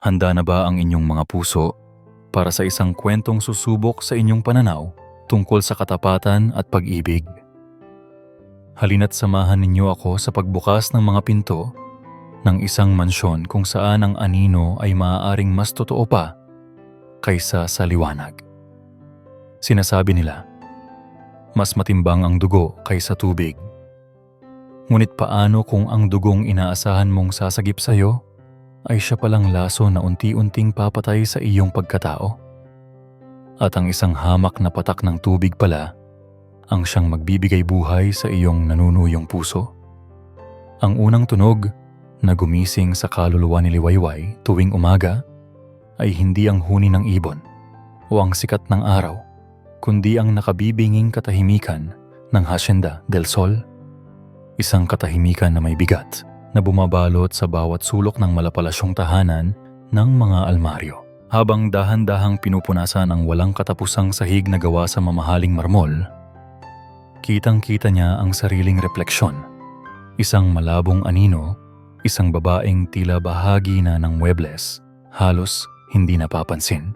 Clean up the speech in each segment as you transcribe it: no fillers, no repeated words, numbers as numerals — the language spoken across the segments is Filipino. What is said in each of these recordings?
Handa na ba ang inyong mga puso para sa isang kwentong susubok sa inyong pananaw tungkol sa katapatan at pag-ibig? Halina't samahan ninyo ako sa pagbukas ng mga pinto ng isang mansyon kung saan ang anino ay maaaring mas totoo pa kaysa sa liwanag. Sinasabi nila, mas matimbang ang dugo kaysa tubig. Ngunit paano kung ang dugong inaasahan mong sasagip sa'yo ay siya palang laso na unti-unting papatay sa iyong pagkatao? At ang isang hamak na patak ng tubig pala ang siyang magbibigay buhay sa iyong nanunuyong puso? Ang unang tunog na gumising sa kaluluwa ni Liwayway tuwing umaga ay hindi ang huni ng ibon o ang sikat ng araw, kundi ang nakabibinging katahimikan ng Hacienda del Sol. Isang katahimikan na may bigat na bumabalot sa bawat sulok ng malapalasyong tahanan ng mga almaryo. Habang dahan-dahang pinupunasan ang walang katapusang sahig na gawa sa mamahaling marmol, kitang-kita niya ang sariling refleksyon. Isang malabong anino, isang babaeng tila bahagi na ng muebles, halos hindi napapansin.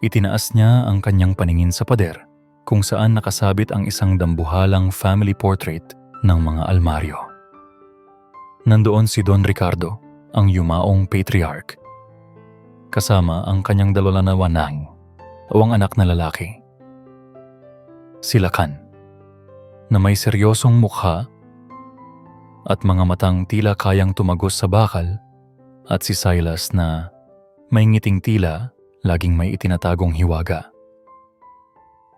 Itinaas niya ang kanyang paningin sa pader kung saan nakasabit ang isang dambuhalang family portrait ng mga almaryo. Nandoon si Don Ricardo, ang yumaong patriarch, kasama ang kanyang dalawang anak na lalaki. Si Lacan, na may seryosong mukha at mga matang tila kayang tumagos sa bakal, at si Silas na may ngiting tila laging may itinatagong hiwaga.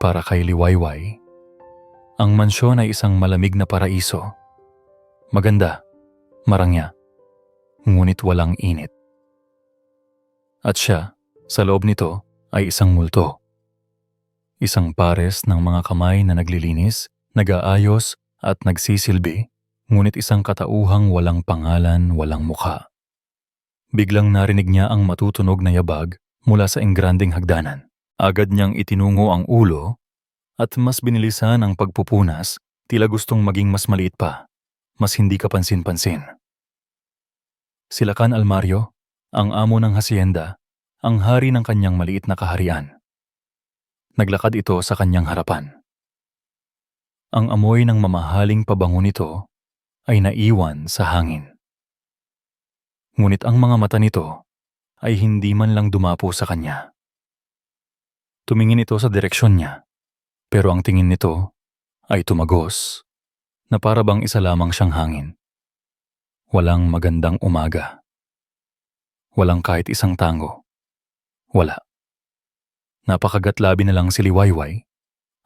Para kay Liwayway, ang mansyon ay isang malamig na paraiso. Maganda, marangya, ngunit walang init. At siya, sa loob nito, ay isang multo. Isang pares ng mga kamay na naglilinis, nag-aayos at nagsisilbi, ngunit isang katauhang walang pangalan, walang mukha. Biglang narinig niya ang matutunog na yabag mula sa engrandeng hagdanan. Agad niyang itinungo ang ulo at mas binilisan ang pagpupunas, tila gustong maging mas maliit pa, mas hindi kapansin-pansin. Si Lacan Almario, ang amo ng hacienda, ang hari ng kanyang maliit na kaharian. Naglakad ito sa kanyang harapan. Ang amoy ng mamahaling pabango nito ay naiwan sa hangin. Ngunit ang mga mata nito ay hindi man lang dumapo sa kanya. Tumingin ito sa direksyon niya, pero ang tingin nito ay tumagos na para bang isa lamang siyang hangin. Walang magandang umaga. Walang kahit isang tango. Wala. Napakagatlabi na lang si Liwayway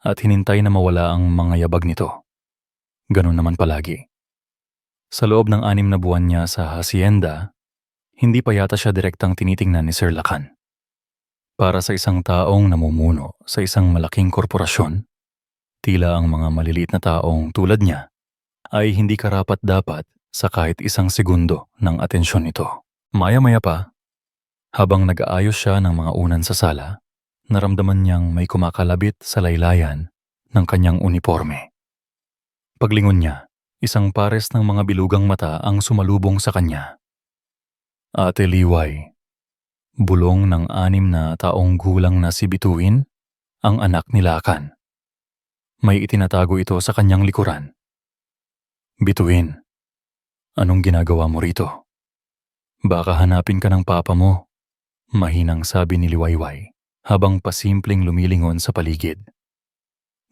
at hinintay na mawala ang mga yabag nito. Ganun naman palagi. Sa loob ng 6 na buwan niya sa hacienda, hindi pa yata siya direktang tinitingnan ni Sir Lacan. Para sa isang taong namumuno sa isang malaking korporasyon, tila ang mga maliliit na taong tulad niya ay hindi karapat-dapat sa kahit isang segundo ng atensyon nito. Maya-maya pa, habang nag-aayos siya ng mga unan sa sala, naramdaman niyang may kumakalabit sa laylayan ng kanyang uniforme. Paglingon niya, isang pares ng mga bilugang mata ang sumalubong sa kanya. Ate Liway, bulong ng 6 na taong gulang na si Bituin, ang anak ni Lacan. May itinatago ito sa kanyang likuran. Bituin, anong ginagawa mo rito? Baka hanapin ka ng papa mo, mahinang sabi ni Liwayway habang pasimpleng lumilingon sa paligid.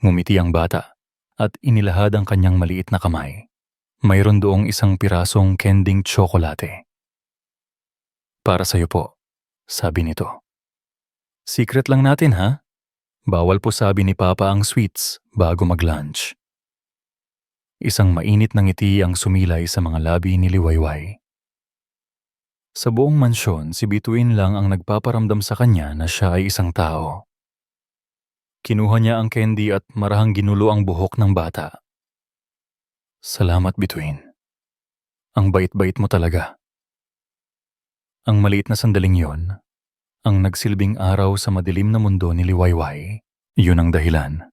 Ngumiti ang bata at inilahad ang kanyang maliit na kamay. Mayroon doong isang pirasong kending tsokolate. Para sa'yo po, sabi nito. Secret lang natin ha? Bawal po sabi ni Papa ang sweets bago mag-lunch. Isang mainit na ngiti ang sumilay sa mga labi ni Liwayway. Sa buong mansyon, si Bituin lang ang nagpaparamdam sa kanya na siya ay isang tao. Kinuha niya ang candy at marahang ginulo ang buhok ng bata. Salamat, Bituin. Ang bait-bait mo talaga. Ang maliit na sandaling yon, ang nagsilbing araw sa madilim na mundo ni Liwayway, yun ang dahilan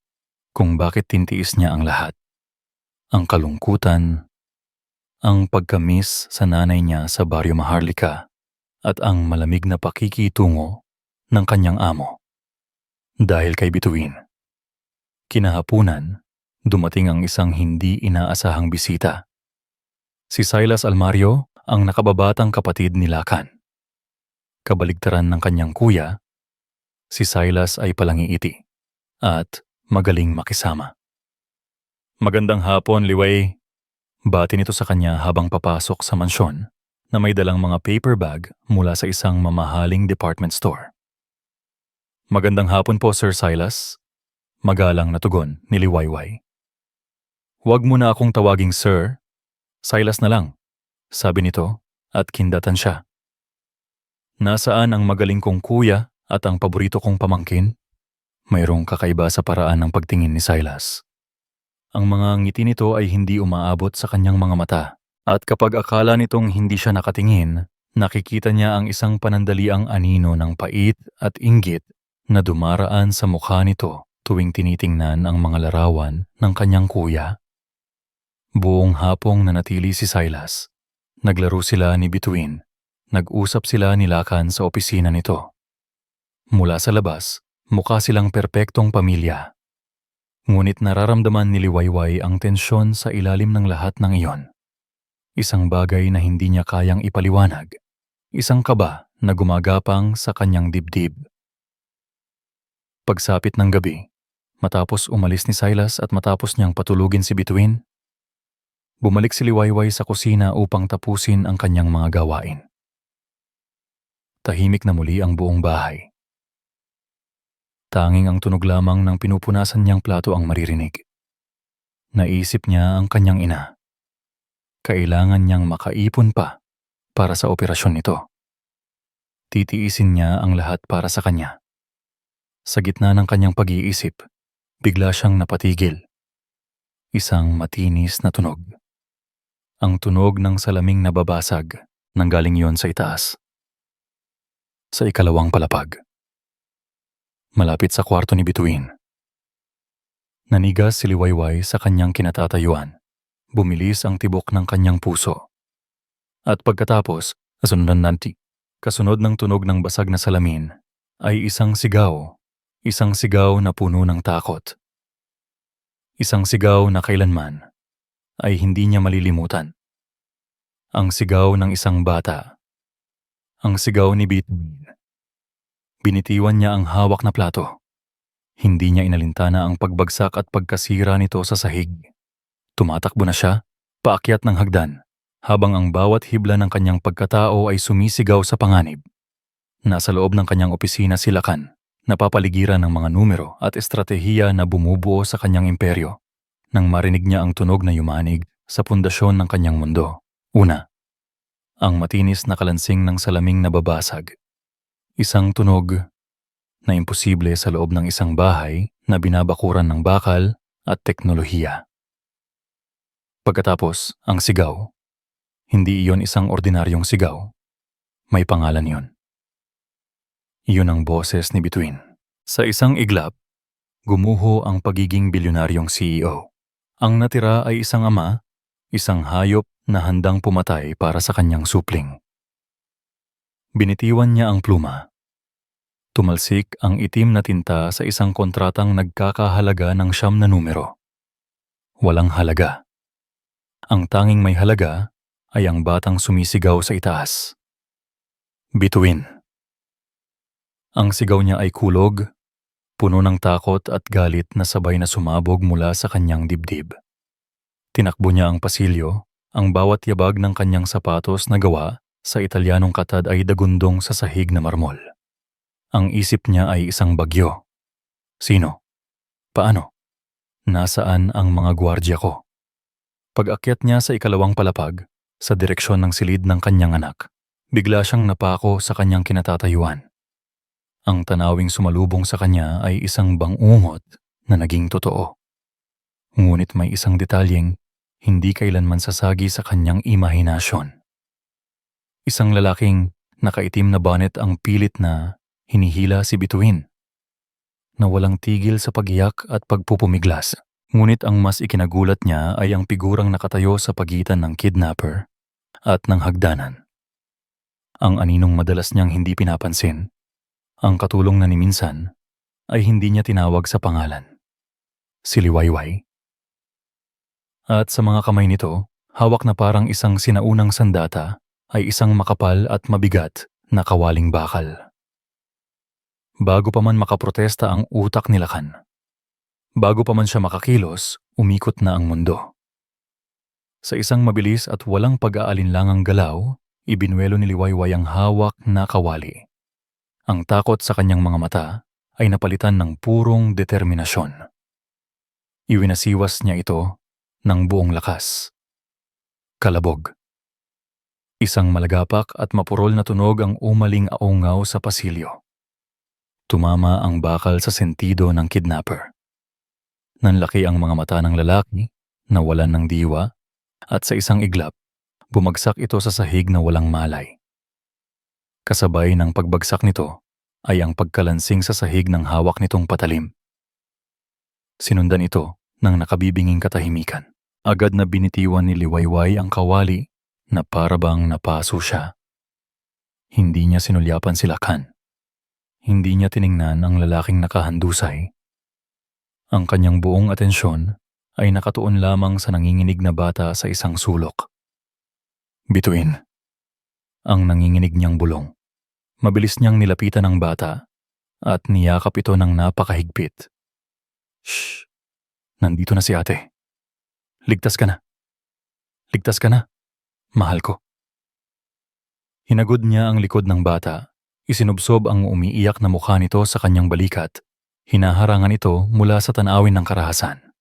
kung bakit tintiis niya ang lahat. Ang kalungkutan, ang pagkamis sa nanay niya sa Baryo Maharlika, at ang malamig na pakikitungo ng kanyang amo. Dahil kay Bituin. Kinahapunan, dumating ang isang hindi inaasahang bisita. Si Silas Almario, ang nakababatang kapatid ni Lakan. Kabaligtaran ng kanyang kuya, si Silas ay palangiiti at magaling makisama. Magandang hapon, Liway. Bati nito sa kanya habang papasok sa mansyon na may dalang mga paper bag mula sa isang mamahaling department store. Magandang hapon po, Sir Silas. Magalang na tugon ni Liwayway. Huwag mo na akong tawaging Sir. Silas na lang, sabi nito at kindatan siya. Nasaan ang magaling kong kuya at ang paborito kong pamangkin? Mayroong kakaiba sa paraan ng pagtingin ni Silas. Ang mga ngiti nito ay hindi umaabot sa kanyang mga mata, at kapag akala nitong hindi siya nakatingin, nakikita niya ang isang panandaliang anino ng pait at inggit na dumaraan sa mukha nito tuwing tinitingnan ang mga larawan ng kanyang kuya. Buong hapong nanatili si Silas. Naglaro sila ni Bituin. Nag-usap sila ni Lakan sa opisina nito. Mula sa labas, mukha silang perpektong pamilya. Ngunit nararamdaman ni Liwayway ang tensyon sa ilalim ng lahat ng iyon. Isang bagay na hindi niya kayang ipaliwanag. Isang kaba na gumagapang sa kanyang dibdib. Pagsapit ng gabi, matapos umalis ni Silas at matapos niyang patulugin si Bituin, bumalik si Liwayway sa kusina upang tapusin ang kanyang mga gawain. Tahimik na muli ang buong bahay. Tanging ang tunog lamang ng pinupunasan niyang plato ang maririnig. Naisip niya ang kanyang ina. Kailangan niyang makaipon pa para sa operasyon nito. Titiisin niya ang lahat para sa kanya. Sa gitna ng kanyang pag-iisip, bigla siyang napatigil. Isang matinis na tunog. Ang tunog ng salaming nababasag, nanggaling yon sa itaas. Sa ikalawang palapag. Malapit sa kwarto ni Bituin. Nanigas si Liwayway sa kanyang kinatatayuan. Bumilis ang tibok ng kanyang puso. At pagkatapos, kasunod ng tunog ng basag na salamin, ay isang sigaw na puno ng takot. Isang sigaw na kailanman ay hindi niya malilimutan. Ang sigaw ng isang bata. Ang sigaw ni Bituin. Binitiwan niya ang hawak na plato. Hindi niya inalintana ang pagbagsak at pagkasira nito sa sahig. Tumatakbo na siya, paakyat ng hagdan, habang ang bawat hibla ng kanyang pagkatao ay sumisigaw sa panganib. Nasa loob ng kanyang opisina si Lakan, napapaligiran ng mga numero at estratehiya na bumubuo sa kanyang imperyo, nang marinig niya ang tunog na yumanig sa pundasyon ng kanyang mundo. Una, ang matinis na kalansing ng salaming nababasag. Isang tunog na imposible sa loob ng isang bahay na binabakuran ng bakal at teknolohiya. Pagkatapos, ang sigaw. Hindi iyon isang ordinaryong sigaw. May pangalan yon. Iyon ang boses ni Bituin. Sa isang iglap, gumuho ang pagiging bilyonaryong CEO. Ang natira ay isang ama, isang hayop na handang pumatay para sa kanyang supling. Binitiwan niya ang pluma. Tumalsik ang itim na tinta sa isang kontratang nagkakahalaga ng 9 na numero. Walang halaga. Ang tanging may halaga ay ang batang sumisigaw sa itaas. Bituin. Ang sigaw niya ay kulog, puno ng takot at galit na sabay na sumabog mula sa kanyang dibdib. Tinakbo niya ang pasilyo, ang bawat yabag ng kanyang sapatos na gawa sa Italianong katad ay dagundong sa sahig na marmol. Ang isip niya ay isang bagyo. Sino? Paano? Nasaan ang mga gwardya ko? Pag-akyat niya sa ikalawang palapag, sa direksyon ng silid ng kanyang anak, bigla siyang napako sa kanyang kinatatayuan. Ang tanawing sumalubong sa kanya ay isang bangungot na naging totoo. Ngunit may isang detalyeng hindi kailanman sasagi sa kanyang imahinasyon. Isang lalaking nakaitim na bonnet ang pilit na hinihila si Bituin, na walang tigil sa pagiyak at pagpupumiglas. Ngunit ang mas ikinagulat niya ay ang figurang nakatayo sa pagitan ng kidnapper at ng hagdanan. Ang aninong madalas niyang hindi pinapansin, ang katulong na ni minsan, ay hindi niya tinawag sa pangalan. Si Liwayway. At sa mga kamay nito, hawak na parang isang sinaunang sandata, ay isang makapal at mabigat na kawaling bakal. Bago pa man makaprotesta ang utak ni Lakan, bago pa man siya makakilos, umikot na ang mundo. Sa isang mabilis at walang pag-aalinlangang galaw, ibinwelo ni Liwayway ang hawak na kawali. Ang takot sa kanyang mga mata ay napalitan ng purong determinasyon. Iwinasiwas niya ito ng buong lakas. Kalabog. Isang malagapak at mapurol na tunog ang umaling aungaw sa pasilyo. Tumama ang bakal sa sentido ng kidnapper. Nanlaki ang mga mata ng lalaki, nawalan ng diwa, at sa isang iglap, bumagsak ito sa sahig na walang malay. Kasabay ng pagbagsak nito ay ang pagkalansing sa sahig ng hawak nitong patalim. Sinundan ito ng nakabibinging katahimikan. Agad na binitiwan ni Liwayway ang kawali na parabang napaso siya. Hindi niya sinulyapan si Lakan. Hindi niya tiningnan ang lalaking nakahandusay. Ang kanyang buong atensyon ay nakatuon lamang sa nanginginig na bata sa isang sulok. Bituin. Ang nanginginig niyang bulong. Mabilis niyang nilapitan ang bata at niyakap ito ng napakahigpit. Shh! Nandito na si ate. Ligtas ka na. Ligtas ka na. Mahal ko. Hinagod niya ang likod ng bata. Isinubsob ang umiiyak na mukha nito sa kanyang balikat. Hinaharangan ito mula sa tanawin ng karahasan.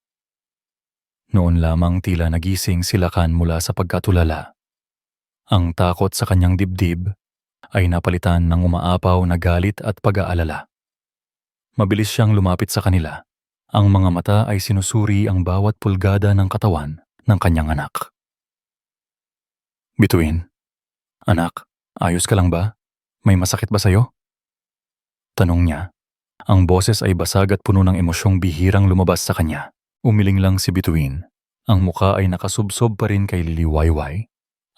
Noon lamang tila nagising si Lakan mula sa pagkatulala. Ang takot sa kanyang dibdib ay napalitan ng umaapaw na galit at pag-aalala. Mabilis siyang lumapit sa kanila. Ang mga mata ay sinusuri ang bawat pulgada ng katawan ng kanyang anak. Bituin. Anak, ayos ka lang ba? May masakit ba sa'yo? Tanong niya. Ang boses ay basag at puno ng emosyong bihirang lumabas sa kanya. Umiling lang si Bituin. Ang muka ay nakasubsob pa rin kay Liwayway.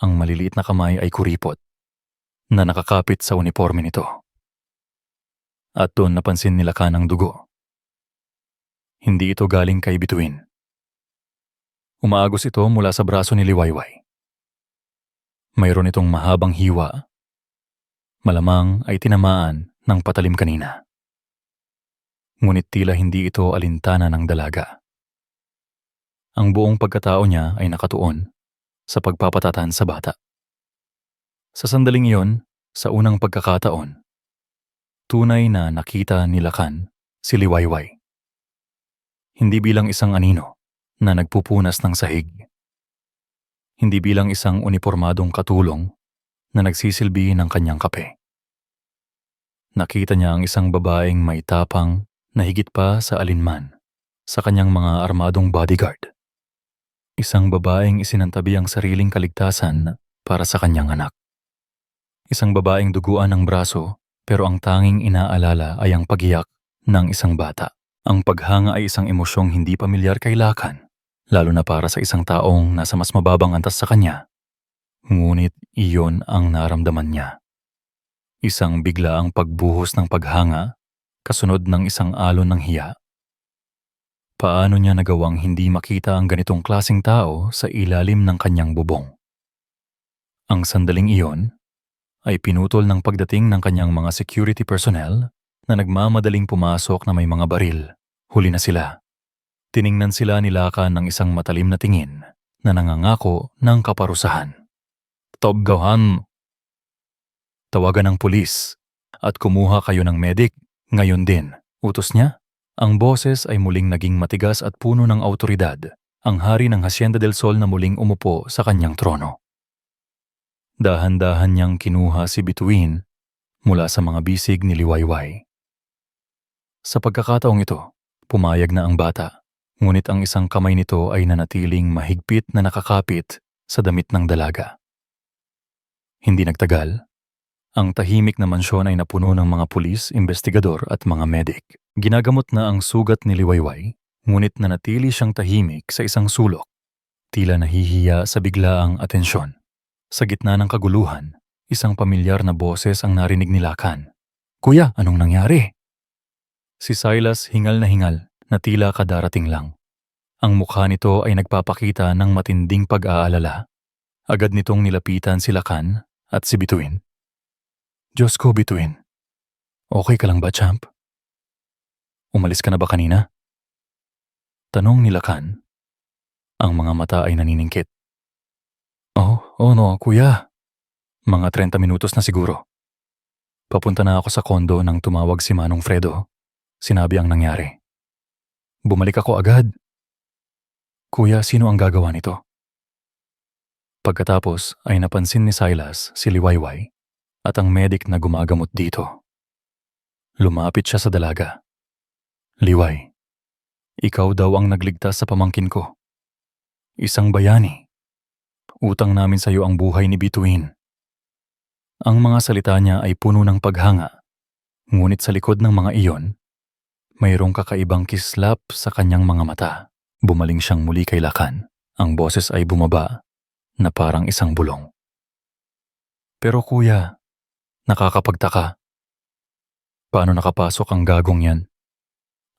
Ang maliliit na kamay ay kuripot na nakakapit sa uniforme nito. At doon napansin ni Lakan ang dugo. Hindi ito galing kay Bituin. Umaagos ito mula sa braso ni Liwayway. Mayroon itong mahabang hiwa. Malamang ay tinamaan ng patalim kanina. Ngunit tila hindi ito alintana ng dalaga. Ang buong pagkatao niya ay nakatuon sa pagpapatatan sa bata. Sa sandaling iyon, sa unang pagkakataon, tunay na nakita ni Lakan si Liwayway. Hindi bilang isang anino na nagpupunas ng sahig. Hindi bilang isang unipormadong katulong na nagsisilbi ng kanyang kape. Nakita niya ang isang babaeng may tapang na higit pa sa alinman sa kanyang mga armadong bodyguard. Isang babaeng isinantabi ang sariling kaligtasan para sa kanyang anak. Isang babaeng duguan ng braso pero ang tanging inaalala ay ang pagiyak ng isang bata. Ang paghanga ay isang emosyong hindi pamilyar kay Lakan, lalo na para sa isang taong nasa mas mababang antas sa kanya. Ngunit iyon ang naramdaman niya. Isang biglaang pagbuhos ng paghanga, kasunod ng isang alon ng hiya. Paano niya nagawang hindi makita ang ganitong klaseng tao sa ilalim ng kanyang bubong? Ang sandaling iyon ay pinutol ng pagdating ng kanyang mga security personnel na nagmamadaling pumasok na may mga baril. Huli na sila. Tiningnan sila ni Lakan ng isang matalim na tingin na nangangako ng kaparusahan. Tobgahan! Tawagan ng pulis at kumuha kayo ng medik ngayon din. Utos niya. Ang boses ay muling naging matigas at puno ng awtoridad. Ang hari ng Hacienda del Sol na muling umupo sa kanyang trono. Dahan-dahan niyang kinuha si Bituin mula sa mga bisig ni Liwayway. Sa pagkakataong ito, pumayag na ang bata, ngunit ang isang kamay nito ay nanatiling mahigpit na nakakapit sa damit ng dalaga. Hindi nagtagal, ang tahimik na mansyon ay napuno ng mga pulis, investigador at mga medik. Ginagamot na ang sugat ni Liwayway, ngunit nanatili siyang tahimik sa isang sulok. Tila nahihiya sa biglaang atensyon. Sa gitna ng kaguluhan, isang pamilyar na boses ang narinig ni Lakan. "Kuya, anong nangyari?" Si Silas hingal na tila kadarating lang. Ang mukha nito ay nagpapakita ng matinding pag-aalala. Agad nitong nilapitan si Lakan at si Bituin. "Diyos ko, Bituin. Okay ka lang ba, champ? Umalis ka na ba kanina?" Tanong ni Lakan. Ang mga mata ay naniningkit. Oh no, kuya. Mga 30 minutos na siguro. Papunta na ako sa kondo nang tumawag si Manong Fredo. Sinabi ang nangyari. Bumalik ako agad. Kuya, sino ang gagawa nito? Pagkatapos ay napansin ni Silas si Liwayway at ang medic na gumagamot dito. Lumapit siya sa dalaga. "Liway, ikaw daw ang nagligtas sa pamangkin ko. Isang bayani. Utang namin sa iyo ang buhay ni Bituin." Ang mga salita niya ay puno ng paghanga, ngunit sa likod ng mga iyon, mayroong kakaibang kislap sa kanyang mga mata. Bumaling siyang muli kay Lakan. Ang boses ay bumaba na parang isang bulong. "Pero kuya, nakakapagtaka. Paano nakapasok ang gagong yan?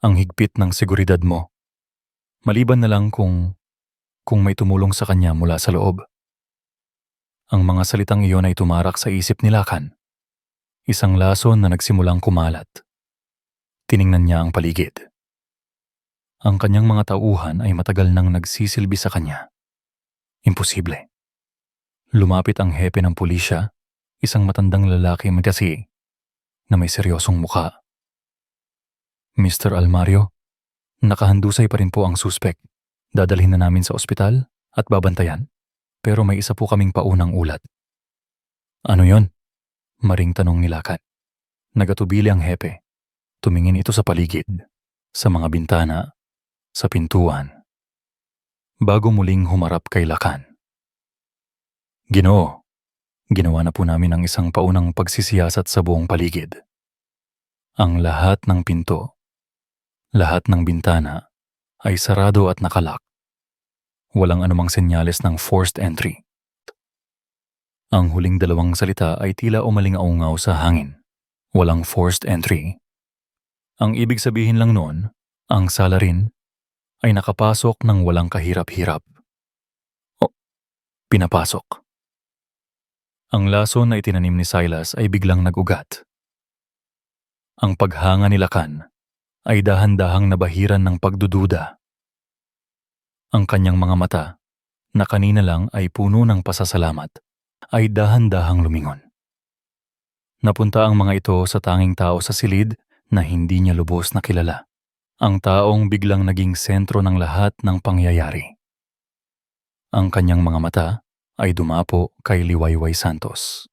Ang higpit ng seguridad mo. Maliban na lang kung may tumulong sa kanya mula sa loob." Ang mga salitang iyon ay tumarak sa isip ni Lakan. Isang lason na nagsimulang kumalat. Tiningnan niya ang paligid. Ang kanyang mga tauhan ay matagal nang nagsisilbi sa kanya. Imposible. Lumapit ang hepe ng pulisya, isang matandang lalaki magkasi na may seryosong mukha. "Mr. Almario, nakahandusay pa rin po ang suspek. Dadalhin na namin sa ospital at babantayan. Pero may isa po kaming paunang ulat." "Ano yon?" Maring tanong ni Lakan. Nagatubili ang hepe. Tumingin ito sa paligid, sa mga bintana, sa pintuan, bago muling humarap kay Lakan. "Ginoo, ginawa na po namin ang isang paunang pagsisiyasat sa buong paligid. Ang lahat ng pinto, lahat ng bintana ay sarado at nakalak. Walang anumang senyales ng forced entry." Ang huling dalawang salita ay tila umalingaungaw sa hangin. Walang forced entry. Ang ibig sabihin lang noon, ang salarin ay nakapasok ng walang kahirap-hirap. O, pinapasok. Ang lason na itinanim ni Silas ay biglang nag-ugat. Ang paghanga ni Lakan ay dahan-dahang nabahiran ng pagdududa. Ang kanyang mga mata, na kanina lang ay puno ng pasasalamat, ay dahan-dahang lumingon. Napunta ang mga ito sa tanging tao sa silid na hindi niya lubos na kilala. Ang taong biglang naging sentro ng lahat ng pangyayari. Ang kanyang mga mata ay dumapo kay Liwayway Santos.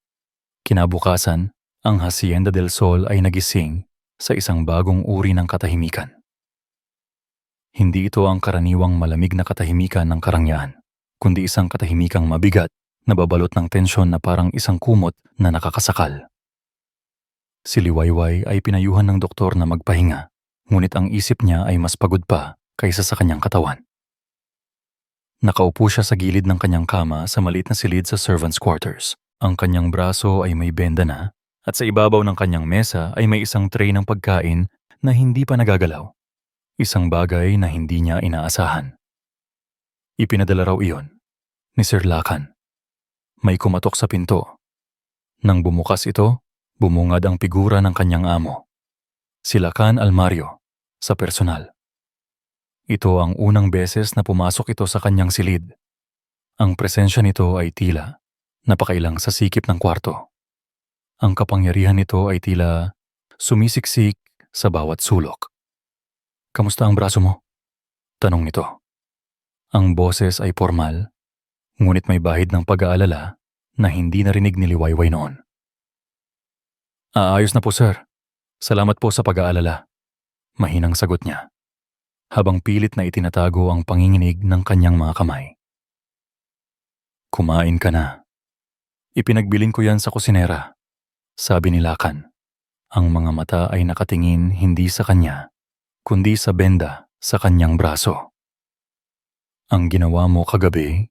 Kinabukasan, ang Hacienda del Sol ay nagising sa isang bagong uri ng katahimikan. Hindi ito ang karaniwang malamig na katahimikan ng karangyaan, kundi isang katahimikang mabigat na babalot ng tensyon na parang isang kumot na nakakasakal. Si Liwayway ay pinayuhan ng doktor na magpahinga, ngunit ang isip niya ay mas pagod pa kaysa sa kanyang katawan. Nakaupo siya sa gilid ng kanyang kama sa maliit na silid sa servants' quarters. Ang kanyang braso ay may benda na, at sa ibabaw ng kanyang mesa ay may isang tray ng pagkain na hindi pa nagagalaw. Isang bagay na hindi niya inaasahan. Ipinadala raw iyon ni Sir Lakan. May kumatok sa pinto. Nang bumukas ito, bumungad ang figura ng kanyang amo. Si Lakan Almario, sa personal. Ito ang unang beses na pumasok ito sa kanyang silid. Ang presensya nito ay tila napakailang sa sikip ng kwarto. Ang kapangyarihan nito ay tila sumisiksik sa bawat sulok. "Kamusta ang braso mo?" tanong nito. Ang boses ay formal, ngunit may bahid ng pag-aalala na hindi narinig ni Liwayway noon. "Ayos na po, sir. Salamat po sa pag-aalala." Mahinang sagot niya, habang pilit na itinatago ang panginginig ng kanyang mga kamay. "Kumain ka na. Ipinagbilin ko yan sa kusinera," sabi ni Lakan. Ang mga mata ay nakatingin hindi sa kanya, kundi sa benda sa kanyang braso. "Ang ginawa mo kagabi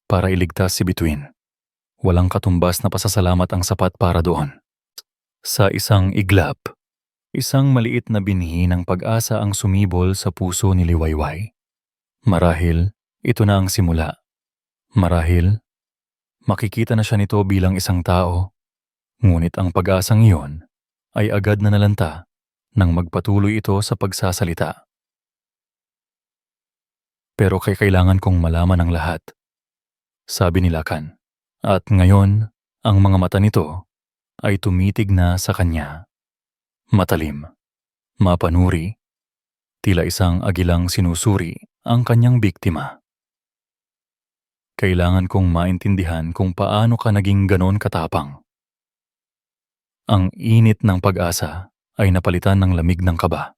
para iligtas si Bituin. Walang katumbas na pasasalamat ang sapat para doon. Sa isang iglap, isang maliit na binhi ng pag-asa ang sumibol sa puso ni Liwayway. Marahil, ito na ang simula. Marahil, makikita na siya nito bilang isang tao. Ngunit ang pag-asang iyon ay agad na nalanta nang magpatuloy ito sa pagsasalita. Pero kailangan kong malaman ang lahat, sabi ni Lakan. At ngayon, ang mga mata nito ay tumitig na sa kanya. Matalim, mapanuri, tila isang agilang sinusuri ang kanyang biktima. Kailangan kong maintindihan kung paano ka naging ganon katapang. Ang init ng pag-asa ay napalitan ng lamig ng kaba.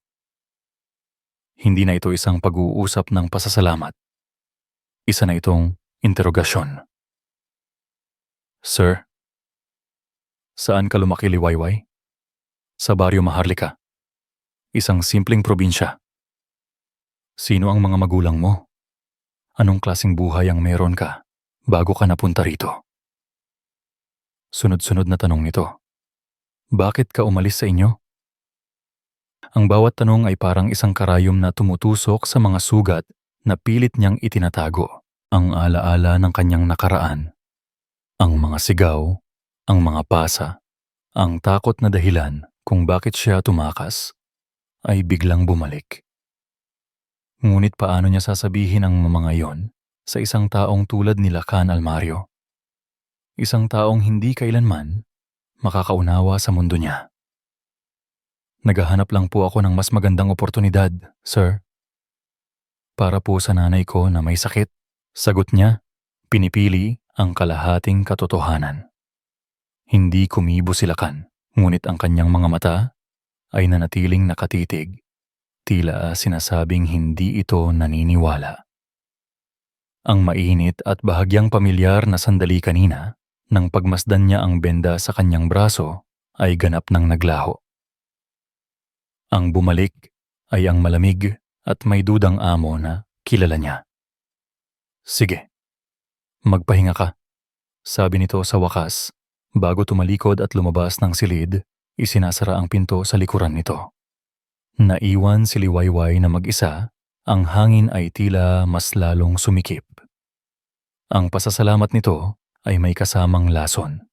Hindi na ito isang pag-uusap ng pasasalamat. Isa na itong interogasyon. Sir, saan ka lumaki, Liwayway? Sa Baryo Maharlika, isang simpleng probinsya. Sino ang mga magulang mo? Anong klaseng buhay ang meron ka bago ka napunta rito? Sunod-sunod na tanong nito. Bakit ka umalis sa inyo? Ang bawat tanong ay parang isang karayom na tumutusok sa mga sugat na pilit niyang itinatago. Ang alaala ng kanyang nakaraan. Ang mga sigaw, ang mga pasa, ang takot na dahilan kung bakit siya tumakas, ay biglang bumalik. Ngunit paano niya sasabihin ang mga iyon sa isang taong tulad ni Lakan Almario? Isang taong hindi kailanman makakaunawa sa mundo niya. Naghahanap lang po ako ng mas magandang oportunidad, sir. Para po sa nanay ko na may sakit. Sagot niya, pinipili ang kalahating katotohanan. Hindi kumibo si Lakan, ngunit ang kanyang mga mata ay nanatiling nakatitig. Tila sinasabing hindi ito naniniwala. Ang mainit at bahagyang pamilyar na sandali kanina, nang pagmasdan niya ang benda sa kanyang braso, ay ganap nang naglaho. Ang bumalik ay ang malamig at may dudang amo na kilala niya. Sige, magpahinga ka, sabi nito sa wakas. Bago tumalikod at lumabas ng silid, isinasara ang pinto sa likuran nito. Naiwan si Liwayway na mag-isa, ang hangin ay tila mas lalong sumikip. Ang pasasalamat nito ay may kasamang lason.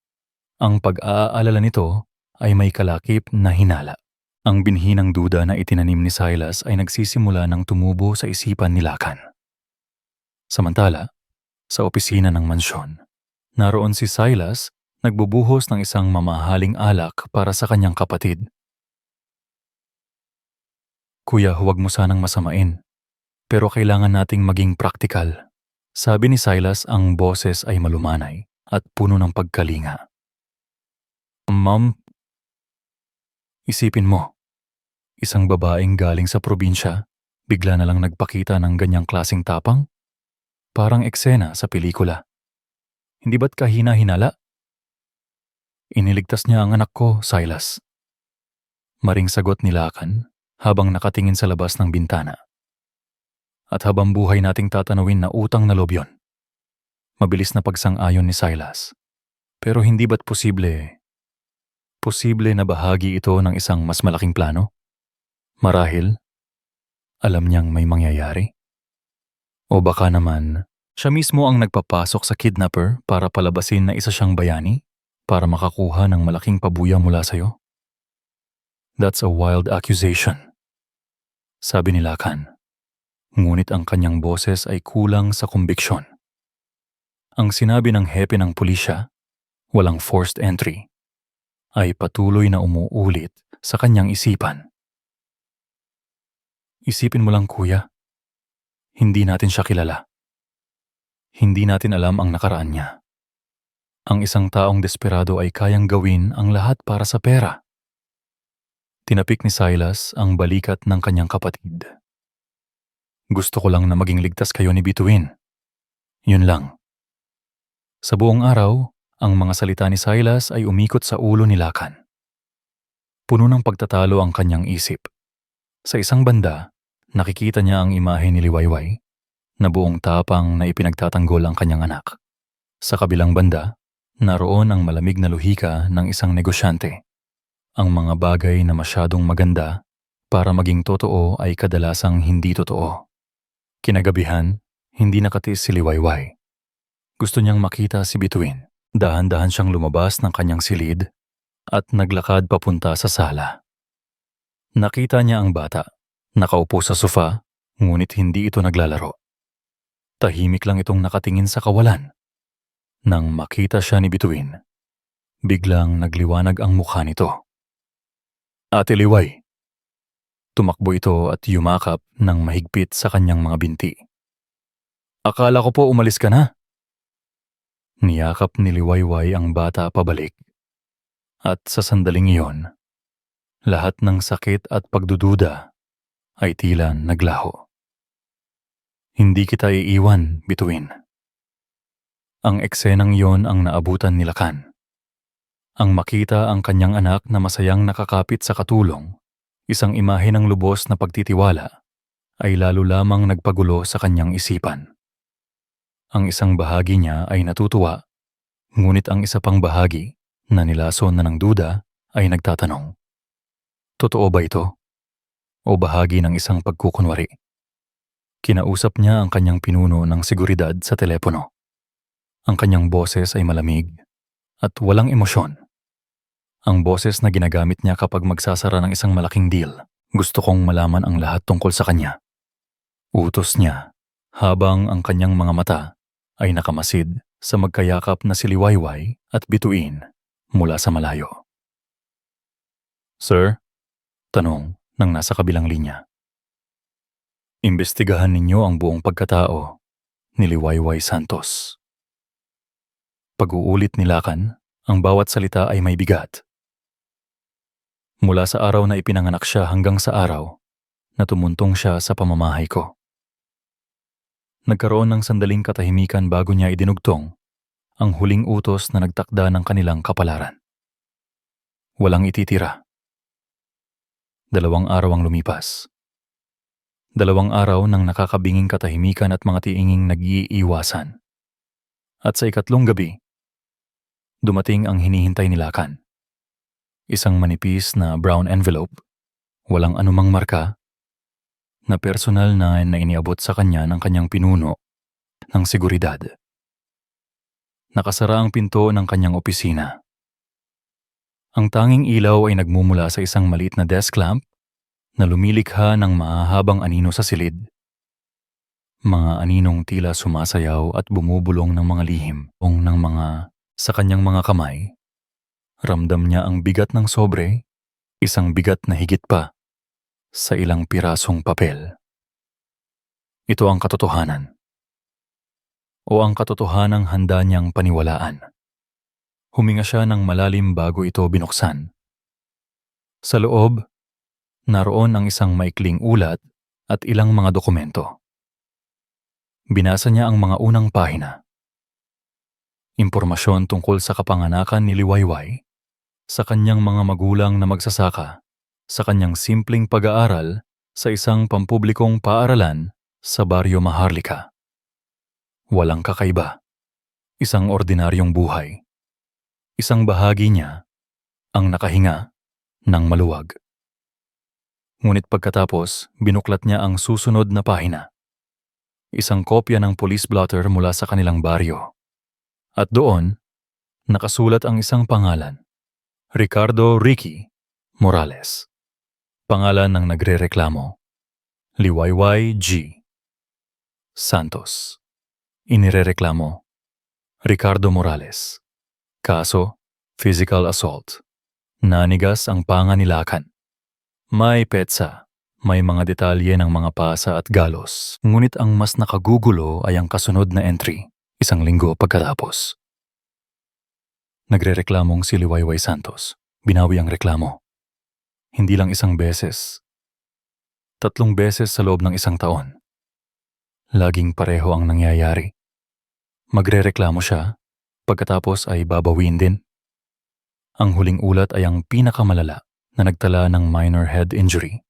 Ang pag-aalala nito ay may kalakip na hinala. Ang binhi ng duda na itinanim ni Silas ay nagsisimula ng tumubo sa isipan ni Lakan. Samantala, sa opisina ng mansyon, naroon si Silas nagbubuhos ng isang mamahaling alak para sa kanyang kapatid. Kuya, huwag mo sanang masamain, pero kailangan nating maging praktikal. Sabi ni Silas, ang boses ay malumanay at puno ng pagkalinga. Ma'am, isipin mo, isang babaeng galing sa probinsya, bigla na lang nagpakita ng ganyang klaseng tapang? Parang eksena sa pelikula. Hindi ba't kahina-hinala? Iniligtas niya ang anak ko, Silas. Maring sagot ni Lakan habang nakatingin sa labas ng bintana. At habang buhay nating tatanawin na utang na loob yun. Mabilis na pagsang-ayon ni Silas. Pero hindi ba't posible na bahagi ito ng isang mas malaking plano? Marahil, alam niyang may mangyayari? O baka naman, siya mismo ang nagpapasok sa kidnapper para palabasin na isa siyang bayani para makakuha ng malaking pabuya mula sa'yo? That's a wild accusation, sabi ni Lakan. Ngunit ang kanyang boses ay kulang sa kumbiksyon. Ang sinabi ng hepe ng pulisya, walang forced entry, ay patuloy na umuulit sa kanyang isipan. Isipin mo lang, kuya, hindi natin siya kilala. Hindi natin alam ang nakaraan niya. Ang isang taong desperado ay kayang gawin ang lahat para sa pera. Tinapik ni Silas ang balikat ng kanyang kapatid. Gusto ko lang na maging ligtas kayo ni Bituin. Yun lang. Sa buong araw, ang mga salita ni Silas ay umikot sa ulo ni Lakan. Puno ng pagtatalo ang kanyang isip. Sa isang banda, nakikita niya ang imahe ni Liwayway na buong tapang na ipinagtatanggol ang kanyang anak. Sa kabilang banda, Naroon ang malamig na luhika ng isang negosyante. Ang mga bagay na masyadong maganda para maging totoo ay kadalasang hindi totoo. Kinagabihan, hindi nakatiis si Liwayway. Gusto niyang makita si Bituin. Dahan-dahan siyang lumabas ng kanyang silid at naglakad papunta sa sala. Nakita niya ang bata, nakaupo sa sofa, ngunit hindi ito naglalaro. Tahimik lang itong nakatingin sa kawalan. Nang makita siya ni Bituin, biglang nagliwanag ang mukha nito. Ate Liway. Tumakbo ito at yumakap ng mahigpit sa kanyang mga binti. Akala ko po umalis ka na. Niyakap ni Liwayway ang bata pabalik. At sa sandaling iyon, lahat ng sakit at pagdududa ay tila naglaho. Hindi kita iiwan, Bituin. Ang eksenang iyon ang naabutan ni Lakan. Ang makita ang kanyang anak na masayang nakakapit sa katulong, isang imahe ng lubos na pagtitiwala, ay lalo lamang nagpagulo sa kanyang isipan. Ang isang bahagi niya ay natutuwa, ngunit ang isa pang bahagi na nilason na ng duda ay nagtatanong. Totoo ba ito? O bahagi ng isang pagkukunwari? Kinausap niya ang kanyang pinuno ng seguridad sa telepono. Ang kanyang boses ay malamig at walang emosyon. Ang boses na ginagamit niya kapag magsasara ng isang malaking deal. Gusto kong malaman ang lahat tungkol sa kanya. Utos niya, habang ang kanyang mga mata ay nakamasid sa magkayakap na si Liwayway at Bituin mula sa malayo. Sir? Tanong ng nasa kabilang linya. Imbestigahan ninyo ang buong pagkatao ni Liwayway Santos. Pag-uulit ni Lakan, ang bawat salita ay may bigat. Mula sa araw na ipinanganak siya hanggang sa araw na tumuntong siya sa pamamahay ko. Nagkaroon ng sandaling katahimikan bago niya idinugtong ang huling utos na nagtakda ng kanilang kapalaran. Walang ititira. 2 araw ang lumipas. 2 araw ng nakakabinging katahimikan at mga tiinging nag-iiwasan. At sa 3 gabi, dumating ang hinihintay ni Lakan. Isang manipis na brown envelope, walang anumang marka, na personal na iniabot sa kanya ng kanyang pinuno ng seguridad. Nakasara ang pinto ng kanyang opisina. Ang tanging ilaw ay nagmumula sa isang maliit na desk lamp na lumilikha ng mahahabang anino sa silid. Mga aninong tila sumasayaw at bumubulong ng mga lihim ng mga sa kanyang mga kamay. Ramdam niya ang bigat ng sobre, isang bigat na higit pa sa ilang pirasong papel. Ito ang katotohanan. O ang katotohanang handa niyang paniwalaan. Huminga siya ng malalim bago ito binuksan. Sa loob, naroon ang isang maikling ulat at ilang mga dokumento. Binasa niya ang mga unang pahina. Impormasyon tungkol sa kapanganakan ni Liwayway, sa kanyang mga magulang na magsasaka, sa kanyang simpleng pag-aaral sa isang pampublikong paaralan sa Baryo Maharlika. Walang kakaiba. Isang ordinaryong buhay. Isang bahagi niya ang nakahinga ng maluwag. Ngunit pagkatapos, binuklat niya ang susunod na pahina. Isang kopya ng police blotter mula sa kanilang baryo. At doon, nakasulat ang isang pangalan. Ricardo Ricky Morales. Pangalan ng nagrereklamo. Liwayway G. Santos. Inirereklamo. Ricardo Morales. Kaso, physical assault. Nanigas ang panga ni Lakan. May petsa. May mga detalye ng mga pasa at galos. Ngunit ang mas nakagugulo ay ang kasunod na entry, 1 linggo pagkatapos. Nagrereklamong si Liwayway Santos. Binawi ang reklamo. Hindi lang 1 beses. 3 beses sa loob ng 1 taon. Laging pareho ang nangyayari. Magrereklamo siya, pagkatapos ay babawiin din. Ang huling ulat ay ang pinakamalala na nagtala ng minor head injury.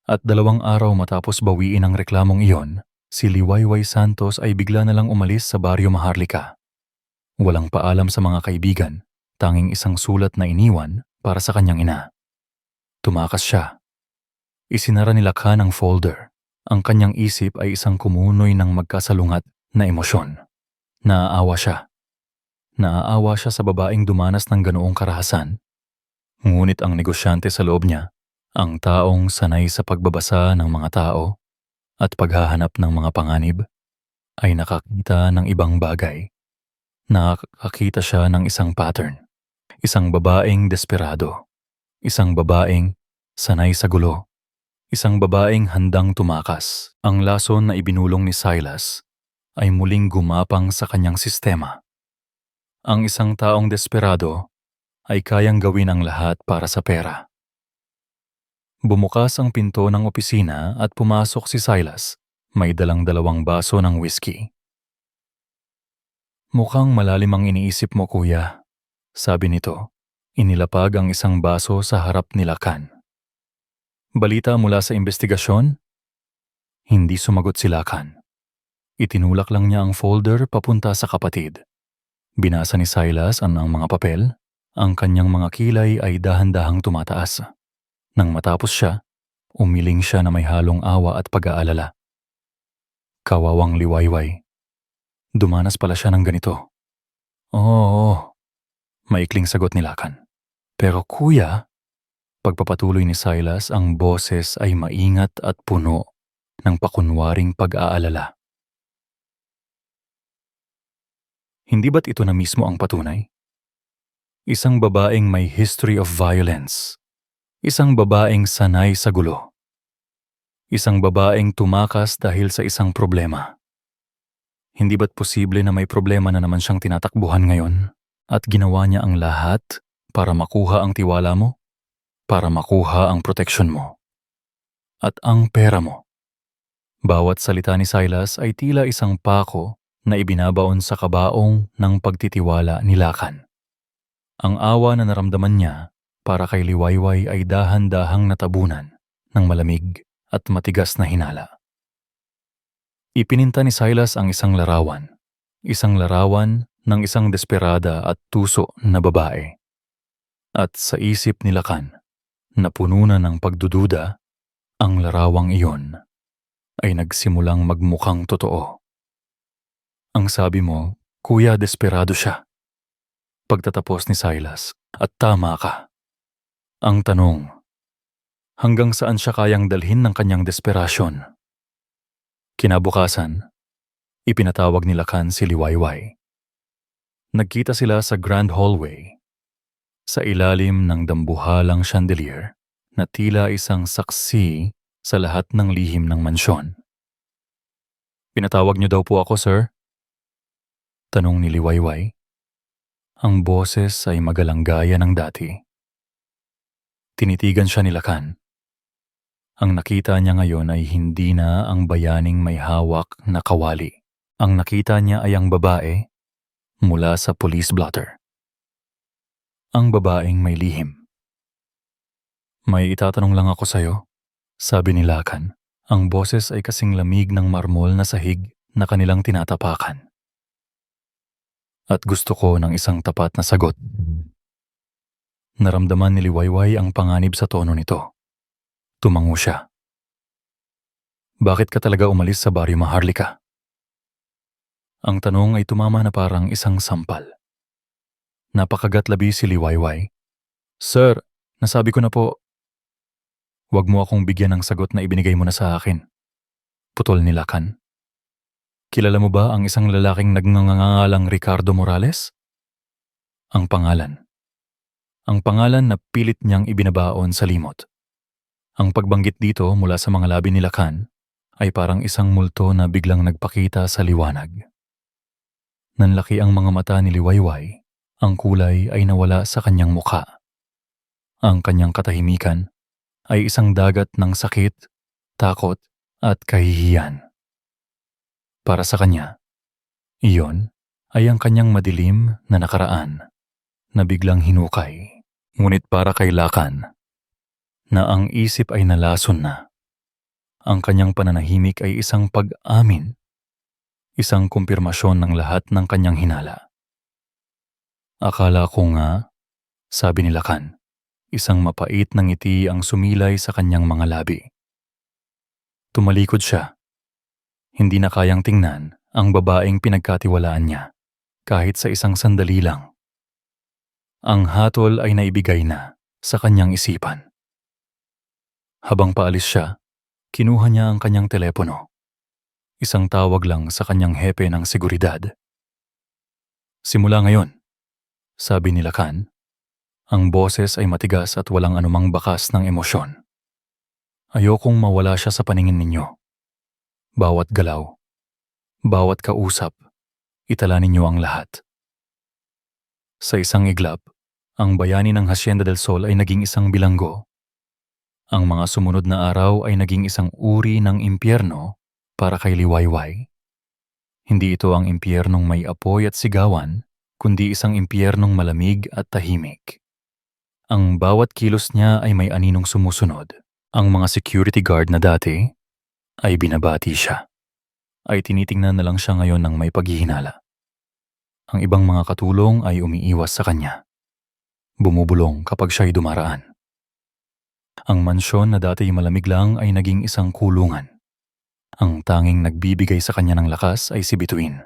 At 2 araw matapos bawiin ang reklamong iyon, si Liwayway Santos ay bigla na lang umalis sa Baryo Maharlika. Walang paalam sa mga kaibigan, tanging isang sulat na iniwan para sa kanyang ina. Tumakas siya. Isinara ni Lakhan ang folder. Ang kanyang isip ay isang kumunoy ng magkasalungat na emosyon. Naaawa siya. Naaawa siya sa babaeng dumanas ng ganoong karahasan. Ngunit ang negosyante sa loob niya, ang taong sanay sa pagbabasa ng mga tao at paghahanap ng mga panganib, ay nakakita ng ibang bagay. Nakakita siya ng isang pattern. Isang babaeng desperado. Isang babaeng sanay sa gulo. Isang babaeng handang tumakas. Ang lason na ibinulong ni Silas ay muling gumapang sa kanyang sistema. Ang isang taong desperado ay kayang gawin ang lahat para sa pera. Bumukas ang pinto ng opisina at pumasok si Silas. May dalang 2 baso ng whiskey. Mukhang malalim ang iniisip mo, kuya, sabi nito. Inilapag ang isang baso sa harap ni Lakhan. Balita mula sa investigasyon? Hindi sumagot si Lakhan. Itinulak lang niya ang folder papunta sa kapatid. Binasa ni Silas ang mga papel. Ang kanyang mga kilay ay dahan-dahang tumataas. Nang matapos siya, umiling siya na may halong awa at pag-aalala. Kawawang liwayway. Dumanas pala siya ng ganito. Oo, maikling sagot ni Lakhan. Pero kuya, pagpapatuloy ni Silas, ang boses ay maingat at puno ng pakunwaring pag-aalala. Hindi ba't ito na mismo ang patunay? Isang babaeng may history of violence. Isang babaeng sanay sa gulo. Isang babaeng tumakas dahil sa isang problema. Hindi ba't posible na may problema na naman siyang tinatakbuhan ngayon at ginawa niya ang lahat para makuha ang tiwala mo, para makuha ang proteksyon mo, at ang pera mo? Bawat salita ni Silas ay tila isang pako na ibinabaon sa kabaong ng pagtitiwala ni Lakhan. Ang awa na naramdaman niya para kay Liwayway ay dahan-dahang natabunan ng malamig at matigas na hinala. Ipininta ni Silas ang isang larawan ng isang desperada at tuso na babae. At sa isip ni Lakhan, na puno na ng pagdududa, ang larawang iyon ay nagsimulang magmukhang totoo. Ang sabi mo, kuya, desperado siya. Pagtatapos ni Silas, at tama ka. Ang tanong, hanggang saan siya kayang dalhin ng kanyang desperasyon? Kinabukasan, ipinatawag ni Lakhan si Liwayway. Nagkita sila sa grand hallway, sa ilalim ng dambuhalang chandelier na tila isang saksi sa lahat ng lihim ng mansyon. Pinatawag niyo daw po ako, sir? Tanong ni Liwayway. Ang boses ay magalanggaya ng dati. Tinitigan siya ni Lakhan. Ang nakita niya ngayon ay hindi na ang bayaning may hawak na kawali. Ang nakita niya ay ang babae mula sa police blotter. Ang babaeng may lihim. May itatanong lang ako sa'yo, sabi ni Lakhan. Ang boses ay kasing lamig ng marmol na sahig na kanilang tinatapakan. At gusto ko ng isang tapat na sagot. Naramdaman ni Liwayway ang panganib sa tono nito. Tumango siya. Bakit ka talaga umalis sa Barrio Maharlika? Ang tanong ay tumama na parang isang sampal. Napakagatlabi si Liwayway. Sir, nasabi ko na po. Huwag mo akong bigyan ng sagot na ibinigay mo na sa akin. Putol ni Lakhan. Kilala mo ba ang isang lalaking nagngangangalang Ricardo Morales? Ang pangalan. Ang pangalan na pilit niyang ibinabaon sa limot. Ang pagbanggit dito mula sa mga labi ni Lakhan ay parang isang multo na biglang nagpakita sa liwanag. Nanlaki ang mga mata ni Liwayway. Ang kulay ay nawala sa kanyang mukha. Ang kanyang katahimikan ay isang dagat ng sakit, takot at kahihiyan. Para sa kanya, iyon ay ang kanyang madilim na nakaraan na biglang hinukay. Ngunit para kay Lakhan, na ang isip ay nalason na, ang kanyang pananahimik ay isang pag-amin, isang kumpirmasyon ng lahat ng kanyang hinala. Akala ko nga, sabi ni Lakan. Isang mapait na ngiti ang sumilay sa kanyang mga labi. Tumalikod siya. Hindi na kayang tingnan ang babaeng pinagkatiwalaan niya, kahit sa isang sandali lang. Ang hatol ay naibigay na sa kanyang isipan. Habang paalis siya, kinuha niya ang kanyang telepono. Isang tawag lang sa kanyang hepe ng seguridad. Simula ngayon, sabi ni Lakan, ang boses ay matigas at walang anumang bakas ng emosyon. Ayokong mawala siya sa paningin ninyo. Bawat galaw, bawat kausap, itala ninyo ang lahat. Sa isang iglap, ang bayani ng Hacienda del Sol ay naging isang bilanggo. Ang mga sumunod na araw ay naging isang uri ng impyerno para kay Liwayway. Hindi ito ang impyernong may apoy at sigawan, kundi isang impyernong malamig at tahimik. Ang bawat kilos niya ay may aninong sumusunod. Ang mga security guard na dati ay binabati siya. Ay tinitingnan na lang siya ngayon ng may paghihinala. Ang ibang mga katulong ay umiiwas sa kanya. Bumubulong kapag siya'y dumaraan. Ang mansyon na dati malamig lang ay naging isang kulungan. Ang tanging nagbibigay sa kanya ng lakas ay si Bituin.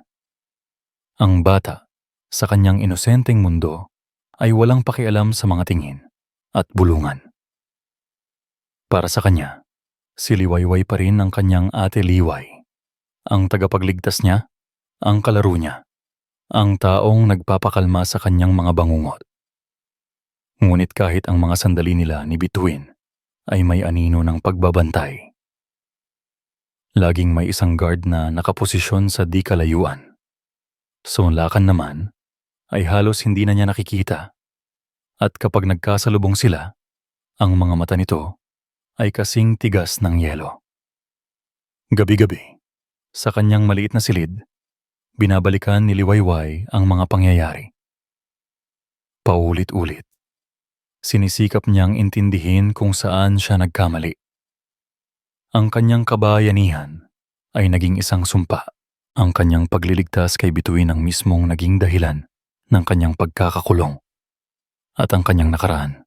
Ang bata, sa kanyang inosenteng mundo, ay walang pakialam sa mga tingin at bulungan. Para sa kanya, si Liwayway pa rin ang kanyang ate Liway. Ang tagapagligtas niya, ang kalaro niya, ang taong nagpapakalma sa kanyang mga bangungot. Ngunit kahit ang mga sandali nila ni Bituin ay may anino ng pagbabantay. Laging may isang guard na nakaposisyon sa di kalayuan. Sa Lakan naman ay halos hindi na niya nakikita. At kapag nagkasalubong sila, ang mga mata nito ay kasing tigas ng yelo. Gabi-gabi, sa kanyang maliit na silid, binabalikan ni Liwayway ang mga pangyayari. Paulit-ulit, sinisikap niyang intindihin kung saan siya nagkamali. Ang kanyang kabayanihan ay naging isang sumpa. Ang kanyang pagliligtas kay Bituin ang mismong naging dahilan ng kanyang pagkakakulong. At ang kanyang nakaraan,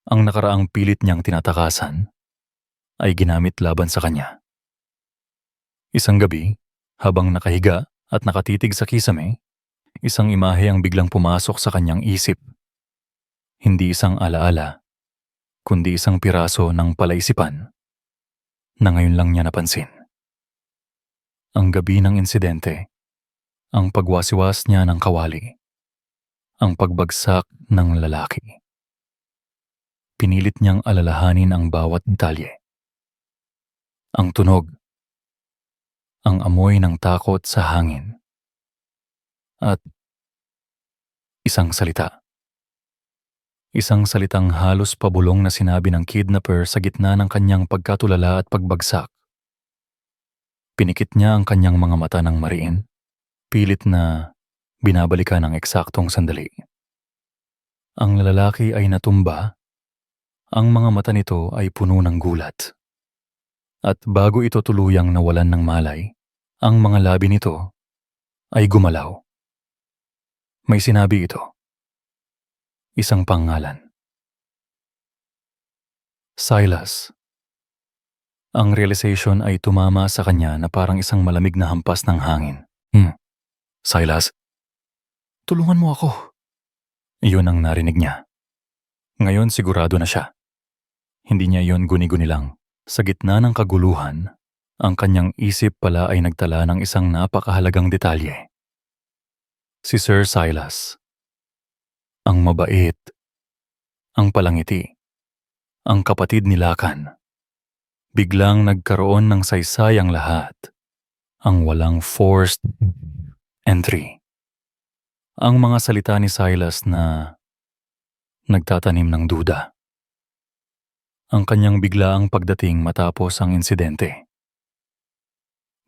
ang nakaraang pilit niyang tinatakasan, ay ginamit laban sa kanya. Isang gabi, habang nakahiga at nakatitig sa kisame, isang imahe ang biglang pumasok sa kanyang isip. Hindi isang alaala, kundi isang piraso ng palaisipan na ngayon lang niya napansin. Ang gabi ng insidente, ang pagwasiwas niya ng kawali, ang pagbagsak ng lalaki. Pinilit niyang alalahanin ang bawat detalye. Ang tunog, ang amoy ng takot sa hangin, at isang salita. Isang salitang halos pabulong na sinabi ng kidnapper sa gitna ng kanyang pagkatulala at pagbagsak. Pinikit niya ang kanyang mga mata ng mariin, pilit na binabalikan ang eksaktong sandali. Ang lalaki ay natumba, ang mga mata nito ay puno ng gulat. At bago ito tuluyang nawalan ng malay, ang mga labi nito ay gumalaw. May sinabi ito. Isang pangalan. Silas. Ang realization ay tumama sa kanya na parang isang malamig na hampas ng hangin. Silas, tulungan mo ako. Iyon ang narinig niya. Ngayon sigurado na siya. Hindi niya iyon guni-guni lang. Sa gitna ng kaguluhan, ang kanyang isip pala ay nagtala ng isang napakahalagang detalye. Si Sir Silas. Ang mabait. Ang palangiti. Ang kapatid ni Lakan. Biglang nagkaroon ng saysay ang lahat. Ang walang forced entry. Ang mga salita ni Silas na nagtatanim ng duda. Ang kanyang biglaang pagdating matapos ang insidente.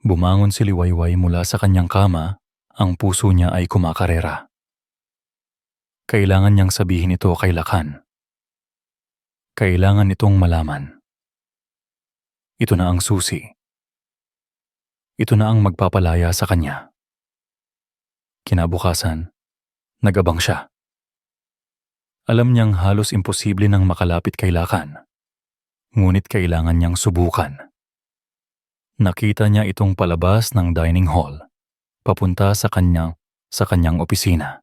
Bumangon si Liwayway mula sa kanyang kama, ang puso niya ay kumakarera. Kailangan niyang sabihin ito kay Lakan. Kailangan itong malaman. Ito na ang susi. Ito na ang magpapalaya sa kanya. Kinabukasan, nagabang siya. Alam niyang halos imposible nang makalapit kay Lakan. Ngunit kailangan niyang subukan. Nakita niya itong palabas ng dining hall, papunta sa kanyang opisina.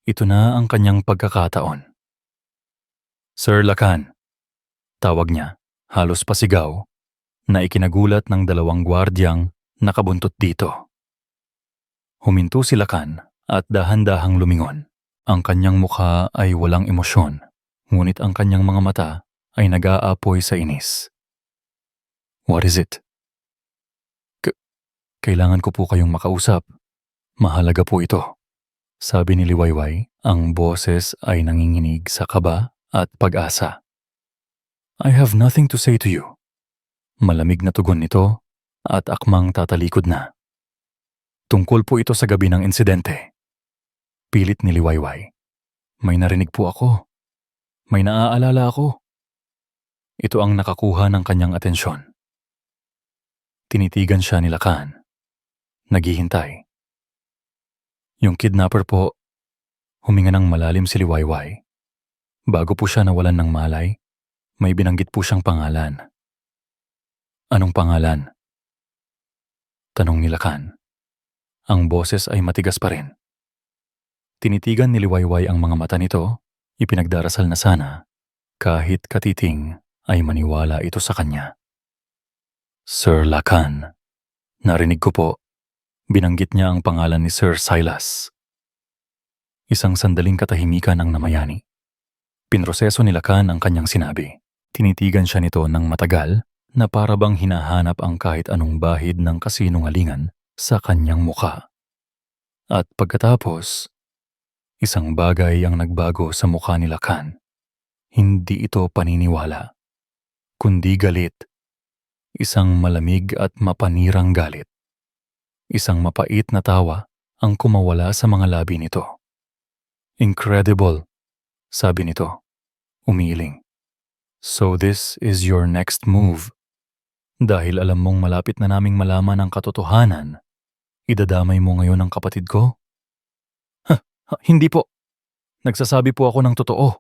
Ito na ang kanyang pagkakataon. Sir Lakan, tawag niya, halos pasigaw, na ikinagulat ng dalawang gwardyang nakabuntot dito. Huminto si Lakan at dahan-dahang lumingon. Ang kanyang mukha ay walang emosyon, ngunit ang kanyang mga mata ay nag-aapoy sa inis. What is it? Kailangan ko po kayong makausap. Mahalaga po ito. Sabi ni Liwayway, ang boses ay nanginginig sa kaba at pag-asa. I have nothing to say to you. Malamig na tugon nito at akmang tatalikod na. Tungkol po ito sa gabi ng insidente. Pilit ni Liwayway. May narinig po ako. May naaalala ako. Ito ang nakakuha ng kanyang atensyon. Tinitigan siya ni Lakan. Naghihintay. Yung kidnapper po, huminga ng malalim si Liwayway. Bago po siya nawalan ng malay, may binanggit po siyang pangalan. Anong pangalan? Tanong ni Lakan. Ang boses ay matigas pa rin. Tinitigan ni Liwayway ang mga mata nito, ipinagdarasal na sana, kahit katiting ay maniwala ito sa kanya. Sir Lakan, narinig ko po. Binanggit niya ang pangalan ni Sir Silas. Isang sandaling katahimikan ang namayani. Pinroseso ni Lakan ang kanyang sinabi. Tinitigan siya nito ng matagal na para bang hinahanap ang kahit anong bahid ng kasinungalingan sa kanyang muka. At pagkatapos, isang bagay ang nagbago sa mukha ni Lakan. Hindi ito paniniwala, kundi galit. Isang malamig at mapanirang galit. Isang mapait na tawa ang kumawala sa mga labi nito. Incredible, sabi nito, umiiling. So this is your next move. Dahil alam mong malapit na naming malaman ang katotohanan, idadamay mo ngayon ang kapatid ko? Hindi po. Nagsasabi po ako ng totoo.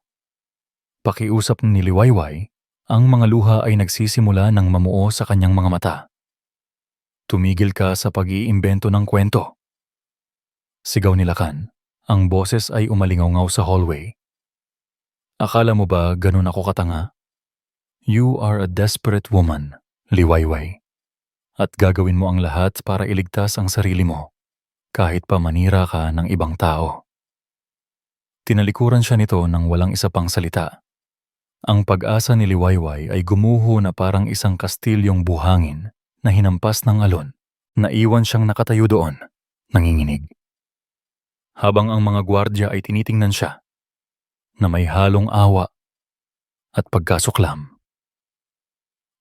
Pakiusap ni Liwayway, ang mga luha ay nagsisimula ng mamuo sa kanyang mga mata. Tumigil ka sa pag-iimbento ng kwento. Sigaw ni Lakan. Ang boses ay umalingaw sa hallway. Akala mo ba ganun ako katanga? You are a desperate woman, Liwayway. At gagawin mo ang lahat para iligtas ang sarili mo, kahit pa manira ka ng ibang tao. Tinalikuran siya nito ng walang isa pang salita. Ang pag-asa ni Liwayway ay gumuho na parang isang kastilyong buhangin na hinampas ng alon. Naiwan siyang nakatayo doon, nanginginig. Habang ang mga gwardya ay tinitingnan siya, na may halong awa at pagkasuklam.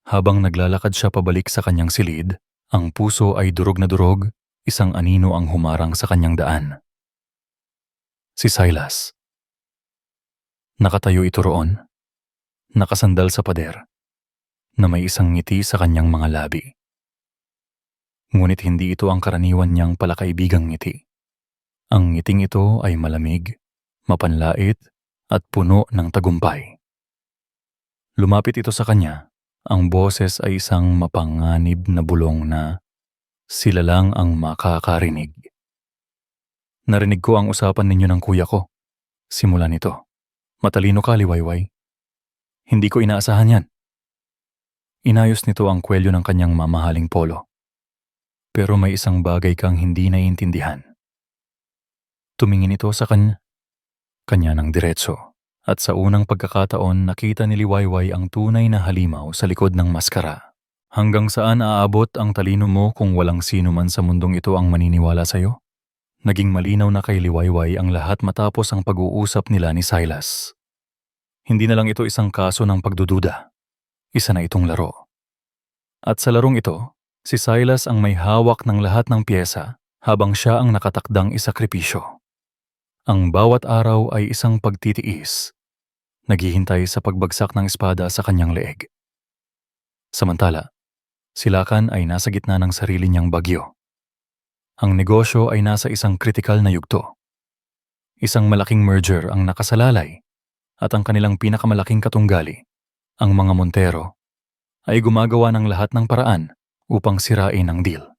Habang naglalakad siya pabalik sa kanyang silid, ang puso ay durog na durog, isang anino ang humarang sa kanyang daan. Si Silas. Nakatayo ito roon, nakasandal sa pader, na may isang ngiti sa kanyang mga labi. Ngunit hindi ito ang karaniwan niyang palakaibigang ngiti. Ang ngiting ito ay malamig, mapanlait, at puno ng tagumpay. Lumapit ito sa kanya, ang boses ay isang mapanganib na bulong na sila lang ang makakarinig. Narinig ko ang usapan ninyo ng kuya ko. Simula nito. Matalino ka, Liwayway. Hindi ko inaasahan yan. Inayos nito ang kwelyo ng kanyang mamahaling polo. Pero may isang bagay kang hindi naiintindihan. Tumingin ito sa kanya ng diretso, at sa unang pagkakataon nakita ni Liwayway ang tunay na halimaw sa likod ng maskara. Hanggang saan aabot ang talino mo kung walang sino man sa mundong ito ang maniniwala sa'yo? Naging malinaw na kay Liwayway ang lahat matapos ang pag-uusap nila ni Silas. Hindi na lang ito isang kaso ng pagdududa. Isa na itong laro. At sa larong ito, si Silas ang may hawak ng lahat ng piyesa habang siya ang nakatakdang isakripisyo. Ang bawat araw ay isang pagtitiis, naghihintay sa pagbagsak ng espada sa kanyang leeg. Samantala, si Lakan ay nasa gitna ng sarili niyang bagyo. Ang negosyo ay nasa isang kritikal na yugto. Isang malaking merger ang nakasalalay at ang kanilang pinakamalaking katunggali, ang mga Montero, ay gumagawa ng lahat ng paraan upang sirain ang deal.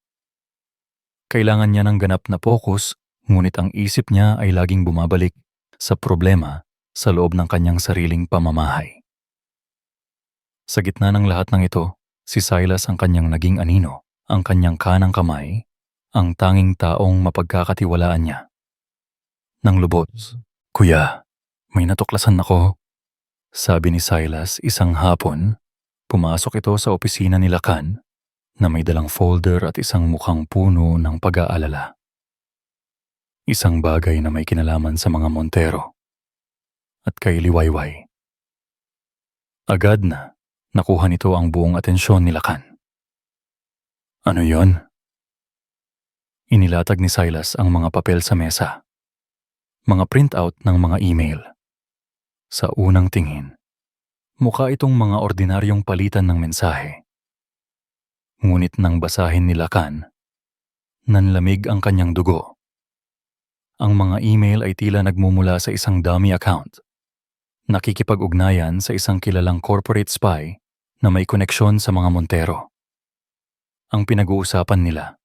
Kailangan niya ng ganap na focus, ngunit ang isip niya ay laging bumabalik sa problema sa loob ng kanyang sariling pamamahay. Sa gitna ng lahat ng ito, si Silas ang kanyang naging anino, ang kanyang kanang kamay, ang tanging taong mapagkakatiwalaan niya. Nang lubot, "Kuya, may natuklasan ako," sabi ni Silas isang hapon. Pumasok ito sa opisina ni Lacan na may dalang folder at isang mukhang puno ng pag-aalala. Isang bagay na may kinalaman sa mga Montero at kay Liwayway. Agad na nakuha nito ang buong atensyon ni Lacan. "Ano yon?" Inilatag ni Silas ang mga papel sa mesa. Mga printout ng mga email. Sa unang tingin, mukha itong mga ordinaryong palitan ng mensahe. Ngunit nang basahin ni Lacan, nanlamig ang kanyang dugo. Ang mga email ay tila nagmumula sa isang dummy account. Nakikipag-ugnayan sa isang kilalang corporate spy na may koneksyon sa mga Montero. Ang pinag-uusapan nila,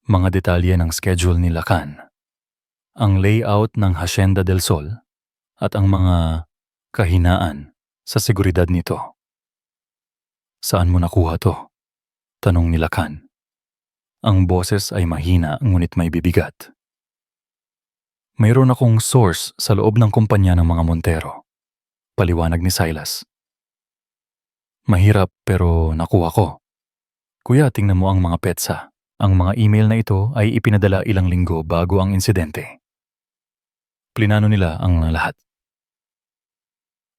mga detalye ng schedule ni Lacan, ang layout ng Hacienda del Sol, at ang mga kahinaan sa seguridad nito. "Saan mo nakuha to?" tanong ni Lacan. Ang boses ay mahina ngunit may bibigat. "Mayroon akong source sa loob ng kumpanya ng mga Montero," paliwanag ni Silas. "Mahirap pero nakuha ko. Kuya, tingnan mo ang mga petsa. Ang mga email na ito ay ipinadala ilang linggo bago ang insidente. Plinano nila ang lahat."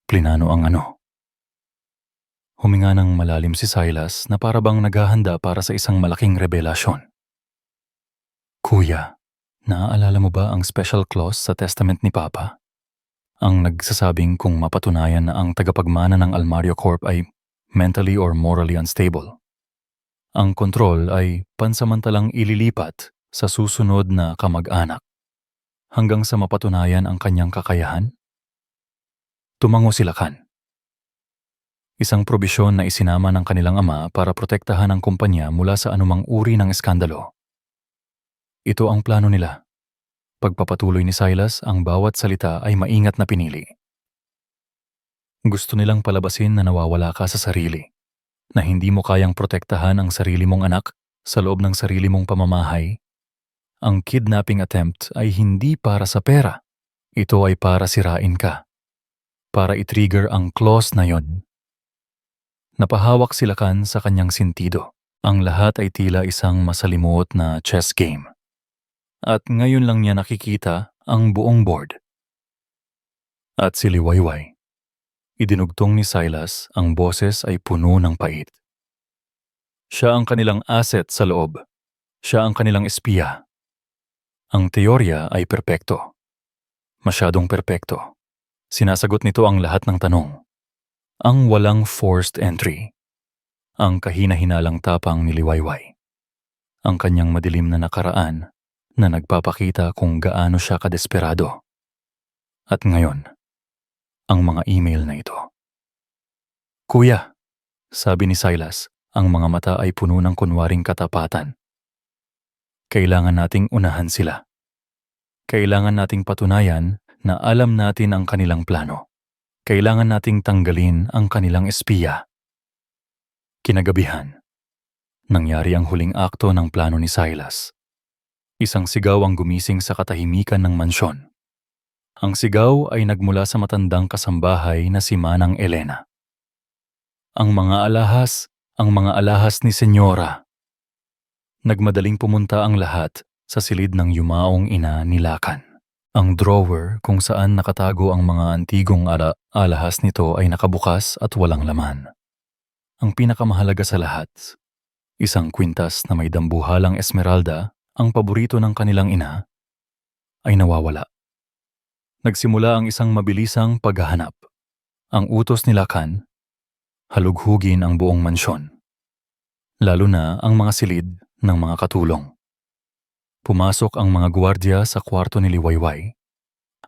"Plinano ang ano?" Huminga ng malalim si Silas na para bang naghahanda para sa isang malaking revelasyon. "Kuya, naaalala mo ba ang special clause sa testament ni Papa? Ang nagsasabing kung mapatunayan na ang tagapagmana ng Almario Corp ay mentally or morally unstable, ang kontrol ay pansamantalang ililipat sa susunod na kamag-anak hanggang sa mapatunayan ang kanyang kakayahan?" Tumango si Lacan. Isang probisyon na isinama ng kanilang ama para protektahan ang kumpanya mula sa anumang uri ng eskandalo. Ito ang plano nila. Pagpapatuloy ni Silas, ang bawat salita ay maingat na pinili. Gusto nilang palabasin na nawawala ka sa sarili, na hindi mo kayang protektahan ang sarili mong anak sa loob ng sarili mong pamamahay. Ang kidnapping attempt ay hindi para sa pera. Ito ay para sirain ka. Para i-trigger ang clause na yon. Napahawak si Lacan sa kanyang sentido. Ang lahat ay tila isang masalimuot na chess game. At ngayon lang niya nakikita ang buong board. At si Liwayway. Idinugtong ni Silas, ang boses ay puno ng pait. Siya ang kanilang asset sa loob. Siya ang kanilang espiya. Ang teorya ay perpekto. Masyadong perpekto. Sinasagot nito ang lahat ng tanong. Ang walang forced entry. Ang kahina-hinalang tapang ni Liwayway. Ang kanyang madilim na nakaraan na nagpapakita kung gaano siya kadesperado. At ngayon, ang mga email na ito. "Kuya," sabi ni Silas, ang mga mata ay puno ng kunwaring katapatan. "Kailangan nating unahan sila. Kailangan nating patunayan na alam natin ang kanilang plano. Kailangan nating tanggalin ang kanilang espiya." Kinagabihan, nangyari ang huling akto ng plano ni Silas. Isang sigaw ang gumising sa katahimikan ng mansyon. Ang sigaw ay nagmula sa matandang kasambahay na si Manang Elena. Ang mga alahas ni Senyora." Nagmadaling pumunta ang lahat sa silid ng yumaong ina ni Lacan. Ang drawer kung saan nakatago ang mga antigong alahas nito ay nakabukas at walang laman. Ang pinakamahalaga sa lahat, isang kwintas na may dambuhalang esmeralda, ang paborito ng kanilang ina, ay nawawala. Nagsimula ang isang mabilisang paghahanap. Ang utos ni Lacan, halughugin ang buong mansyon. Lalo na ang mga silid ng mga katulong. Pumasok ang mga gwardiya sa kwarto ni Liwayway.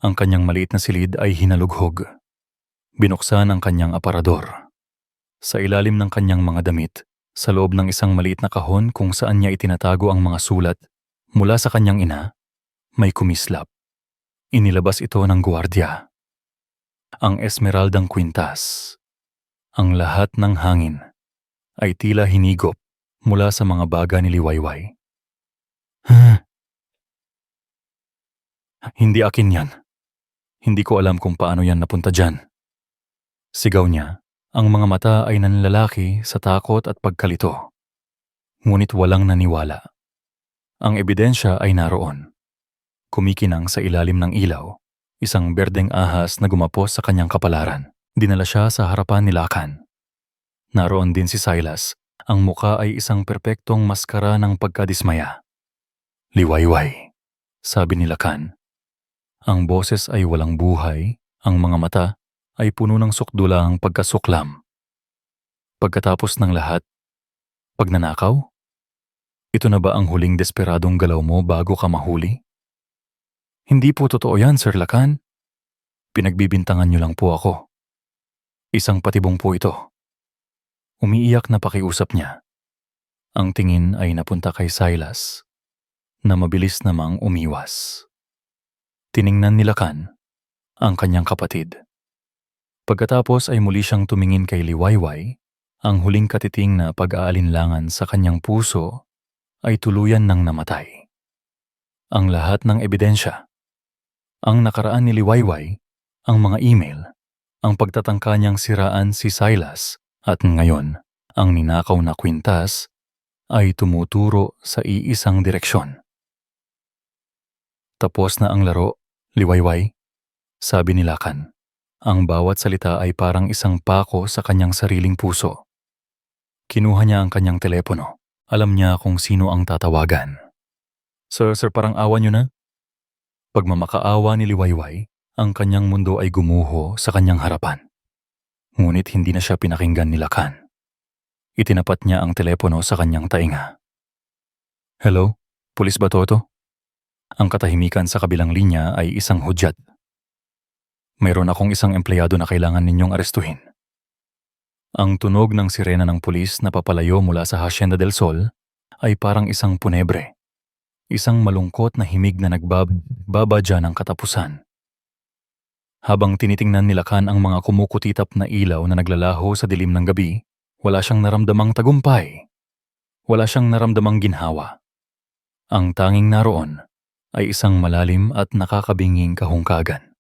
Ang kanyang maliit na silid ay hinalughog. Binuksan ang kanyang aparador. Sa ilalim ng kanyang mga damit, sa loob ng isang maliit na kahon kung saan niya itinatago ang mga sulat mula sa kanyang ina, may kumislap. Inilabas ito ng gwardiya. Ang esmeraldang kwintas. Ang lahat ng hangin ay tila hinigop mula sa mga baga ni Liwayway. Hindi akin yan. Hindi ko alam kung paano yan napunta dyan. Sigaw niya. Ang mga mata ay nanlalaki sa takot at pagkalito. Ngunit walang naniwala. Ang ebidensya ay naroon. Kumikinang sa ilalim ng ilaw, isang berdeng ahas na gumapos sa kanyang kapalaran. Dinala siya sa harapan ni Lakan. Naroon din si Silas. Ang muka ay isang perpektong maskara ng pagkadismaya. Liwayway, sabi ni Lakan. Ang boses ay walang buhay, ang mga mata ay puno ng sukdulang pagkasuklam. Pagkatapos ng lahat, pagnanakaw? Ito na ba ang huling desperadong galaw mo bago ka mahuli? Hindi po totoo yan, Sir Lakan. Pinagbibintangan niyo lang po ako. Isang patibong po ito. Umiiyak na pakiusap niya. Ang tingin ay napunta kay Silas, na mabilis namang umiwas. Tiningnan ni Lakan ang kanyang kapatid. Pagkatapos ay muli siyang tumingin kay Liwayway, ang huling katiting na pag-aalinlangan sa kanyang puso ay tuluyan ng namatay. Ang lahat ng ebidensya, ang nakaraan ni Liwayway, ang mga email, ang pagtatangka niyang siraan si Silas at ngayon ang ninakaw na kwintas ay tumuturo sa iisang direksyon. Tapos na ang laro, Liwayway, sabi ni Lakan. Ang bawat salita ay parang isang pako sa kanyang sariling puso. Kinuha niya ang kanyang telepono. Alam niya kung sino ang tatawagan. Sir, parang awa niyo na? Pagmamakaawa ni Liwayway, ang kanyang mundo ay gumuho sa kanyang harapan. Ngunit hindi na siya pinakinggan ni Lakan. Itinapat niya ang telepono sa kanyang tainga. Hello? Pulis ba to? Ang katahimikan sa kabilang linya ay isang hudyat. Mayroon akong isang empleyado na kailangan ninyong arestuhin. Ang tunog ng sirena ng pulis na papalayo mula sa Hacienda del Sol ay parang isang punebre. Isang malungkot na himig na nagbabadya ng katapusan. Habang tinitingnan ni Lakan ang mga kumukutitap na ilaw na naglalaho sa dilim ng gabi, wala siyang naramdamang tagumpay. Wala siyang naramdamang ginhawa. Ang tanging naroon ay isang malalim at nakakabinging kahungkagan.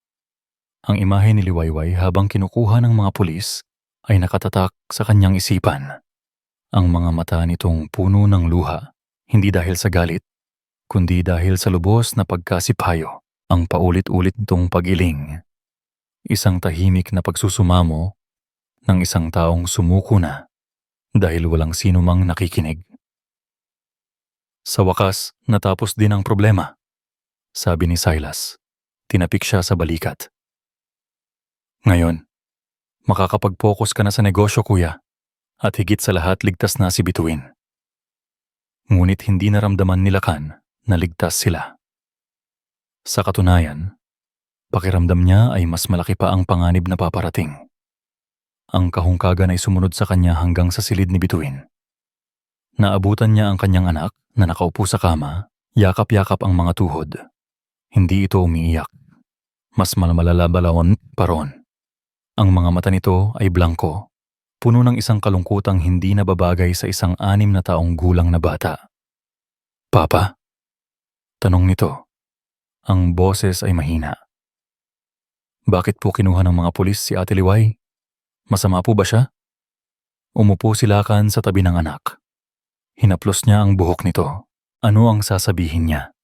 Ang imahe ni Liwayway habang kinukuha ng mga pulis ay nakatatak sa kanyang isipan. Ang mga mata nitong puno ng luha, hindi dahil sa galit, kundi dahil sa lubos na pagkasiphayo, ang paulit-ulit nitong pag-iling. Isang tahimik na pagsusumamo ng isang taong sumuko na dahil walang sino mang nakikinig. Sa wakas, natapos din ang problema, sabi ni Silas. Tinapik siya sa balikat. Ngayon, makakapag-focus ka na sa negosyo, kuya, at higit sa lahat ligtas na si Bituin. Ngunit hindi naramdaman ni Lakan na ligtas sila. Sa katunayan, pakiramdam niya ay mas malaki pa ang panganib na paparating. Ang kahungkagan ay sumunod sa kanya hanggang sa silid ni Bituin. Naabutan niya ang kanyang anak na nakaupo sa kama, yakap-yakap ang mga tuhod. Hindi ito umiiyak. Mas malalabalawon pa roon. Ang mga mata nito ay blangko, puno ng isang kalungkutang hindi nababagay sa isang 6 na taong gulang na bata. Papa? Tanong nito. Ang boses ay mahina. Bakit po kinuha ng mga pulis si Ate Liway? Masama po ba siya? Umupo si Lakan sa tabi ng anak. Hinaplos niya ang buhok nito. Ano ang sasabihin niya?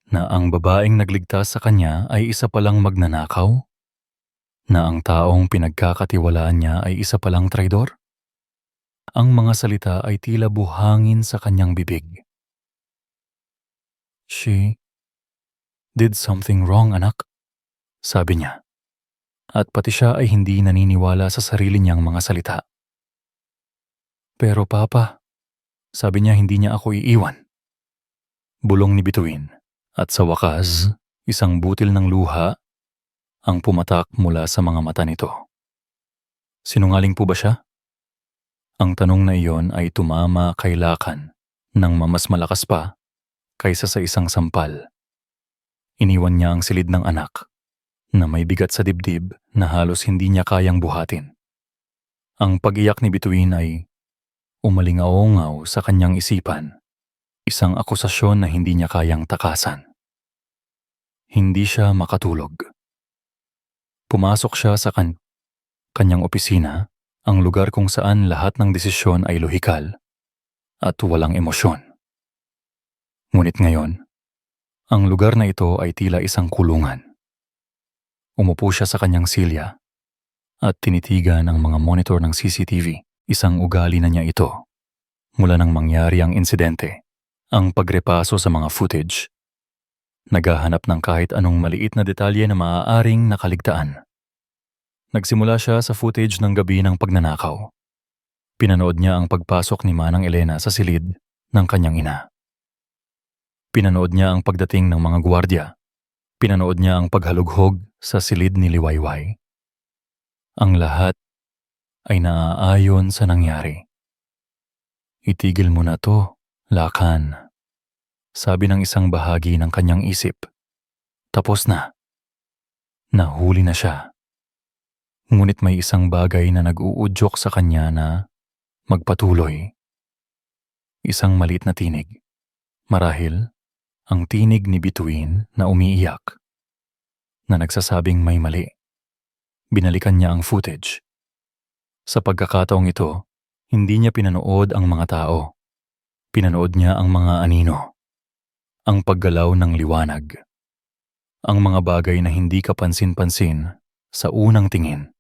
Na ang babaeng nagligtas sa kanya ay isa palang magnanakaw? Na ang taong pinagkakatiwalaan niya ay isa palang traidor? Ang mga salita ay tila buhangin sa kanyang bibig. She did something wrong, anak, sabi niya. At pati siya ay hindi naniniwala sa sarili niyang mga salita. Pero papa, sabi niya hindi niya ako iiwan. Bulong ni Bituin. At sa wakas, isang butil ng luha ang pumatak mula sa mga mata nito. Sinungaling po ba siya? Ang tanong na iyon ay tumama kay Lakan nang mas malakas pa kaysa sa isang sampal. Iniwan niya ang silid ng anak na may bigat sa dibdib na halos hindi niya kayang buhatin. Ang pag-iyak ni Bituin ay umalingaw-ngaw sa kanyang isipan, isang akusasyon na hindi niya kayang takasan. Hindi siya makatulog. Pumasok siya sa kanyang opisina, ang lugar kung saan lahat ng desisyon ay lohikal at walang emosyon. Ngunit ngayon, ang lugar na ito ay tila isang kulungan. Umupo siya sa kanyang silya at tinitigan ang mga monitor ng CCTV. Isang ugali na niya ito. Mula nang mangyari ang insidente, ang pagrepaso sa mga footage. Naghahanap ng kahit anong maliit na detalye na maaaring nakaligtaan. Nagsimula siya sa footage ng gabi ng pagnanakaw. Pinanood niya ang pagpasok ni Manang Elena sa silid ng kanyang ina. Pinanood niya ang pagdating ng mga gwardiya. Pinanood niya ang paghalughog sa silid ni Liwayway. Ang lahat ay naaayon sa nangyari. Itigil mo na to, Lakan. Sabi ng isang bahagi ng kanyang isip. Tapos na. Nahuli na siya. Ngunit may isang bagay na nag-uudyok sa kanya na magpatuloy. Isang maliit na tinig. Marahil, ang tinig ni Bituin na umiiyak. Na nagsasabing may mali. Binalikan niya ang footage. Sa pagkakataong ito, hindi niya pinanood ang mga tao. Pinanood niya ang mga anino. Ang paggalaw ng liwanag. Ang mga bagay na hindi kapansin-pansin sa unang tingin.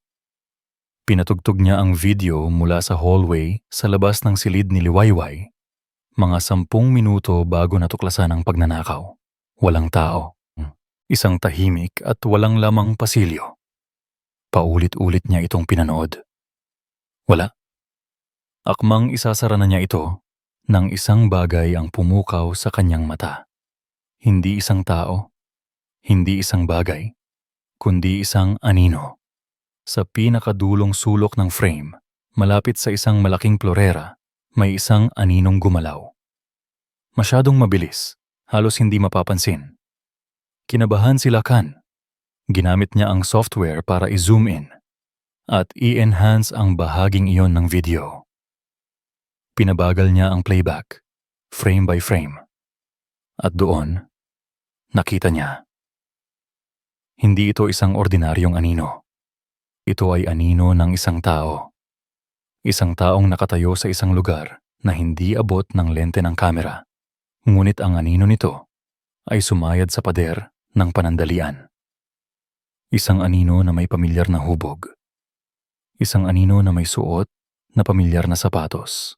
Pinatugtog niya ang video mula sa hallway sa labas ng silid ni Liwayway. Mga 10 minuto bago natuklasan ang pagnanakaw. Walang tao. Isang tahimik at walang lamang pasilyo. Paulit-ulit niya itong pinanood. Wala. Akmang isasara na niya ito nang isang bagay ang pumukaw sa kanyang mata. Hindi isang tao, hindi isang bagay, kundi isang anino. Sa pinakadulong sulok ng frame, malapit sa isang malaking plorera, may isang aninong gumalaw. Masyadong mabilis, halos hindi mapapansin. Kinabahan si Lakan. Ginamit niya ang software para i-zoom in at i-enhance ang bahaging iyon ng video. Pinabagal niya ang playback, frame by frame. At doon, nakita niya. Hindi ito isang ordinaryong anino. Ito ay anino ng isang tao. Isang taong nakatayo sa isang lugar na hindi abot ng lente ng kamera. Ngunit ang anino nito ay sumayad sa pader ng panandalian. Isang anino na may pamilyar na hubog. Isang anino na may suot na pamilyar na sapatos.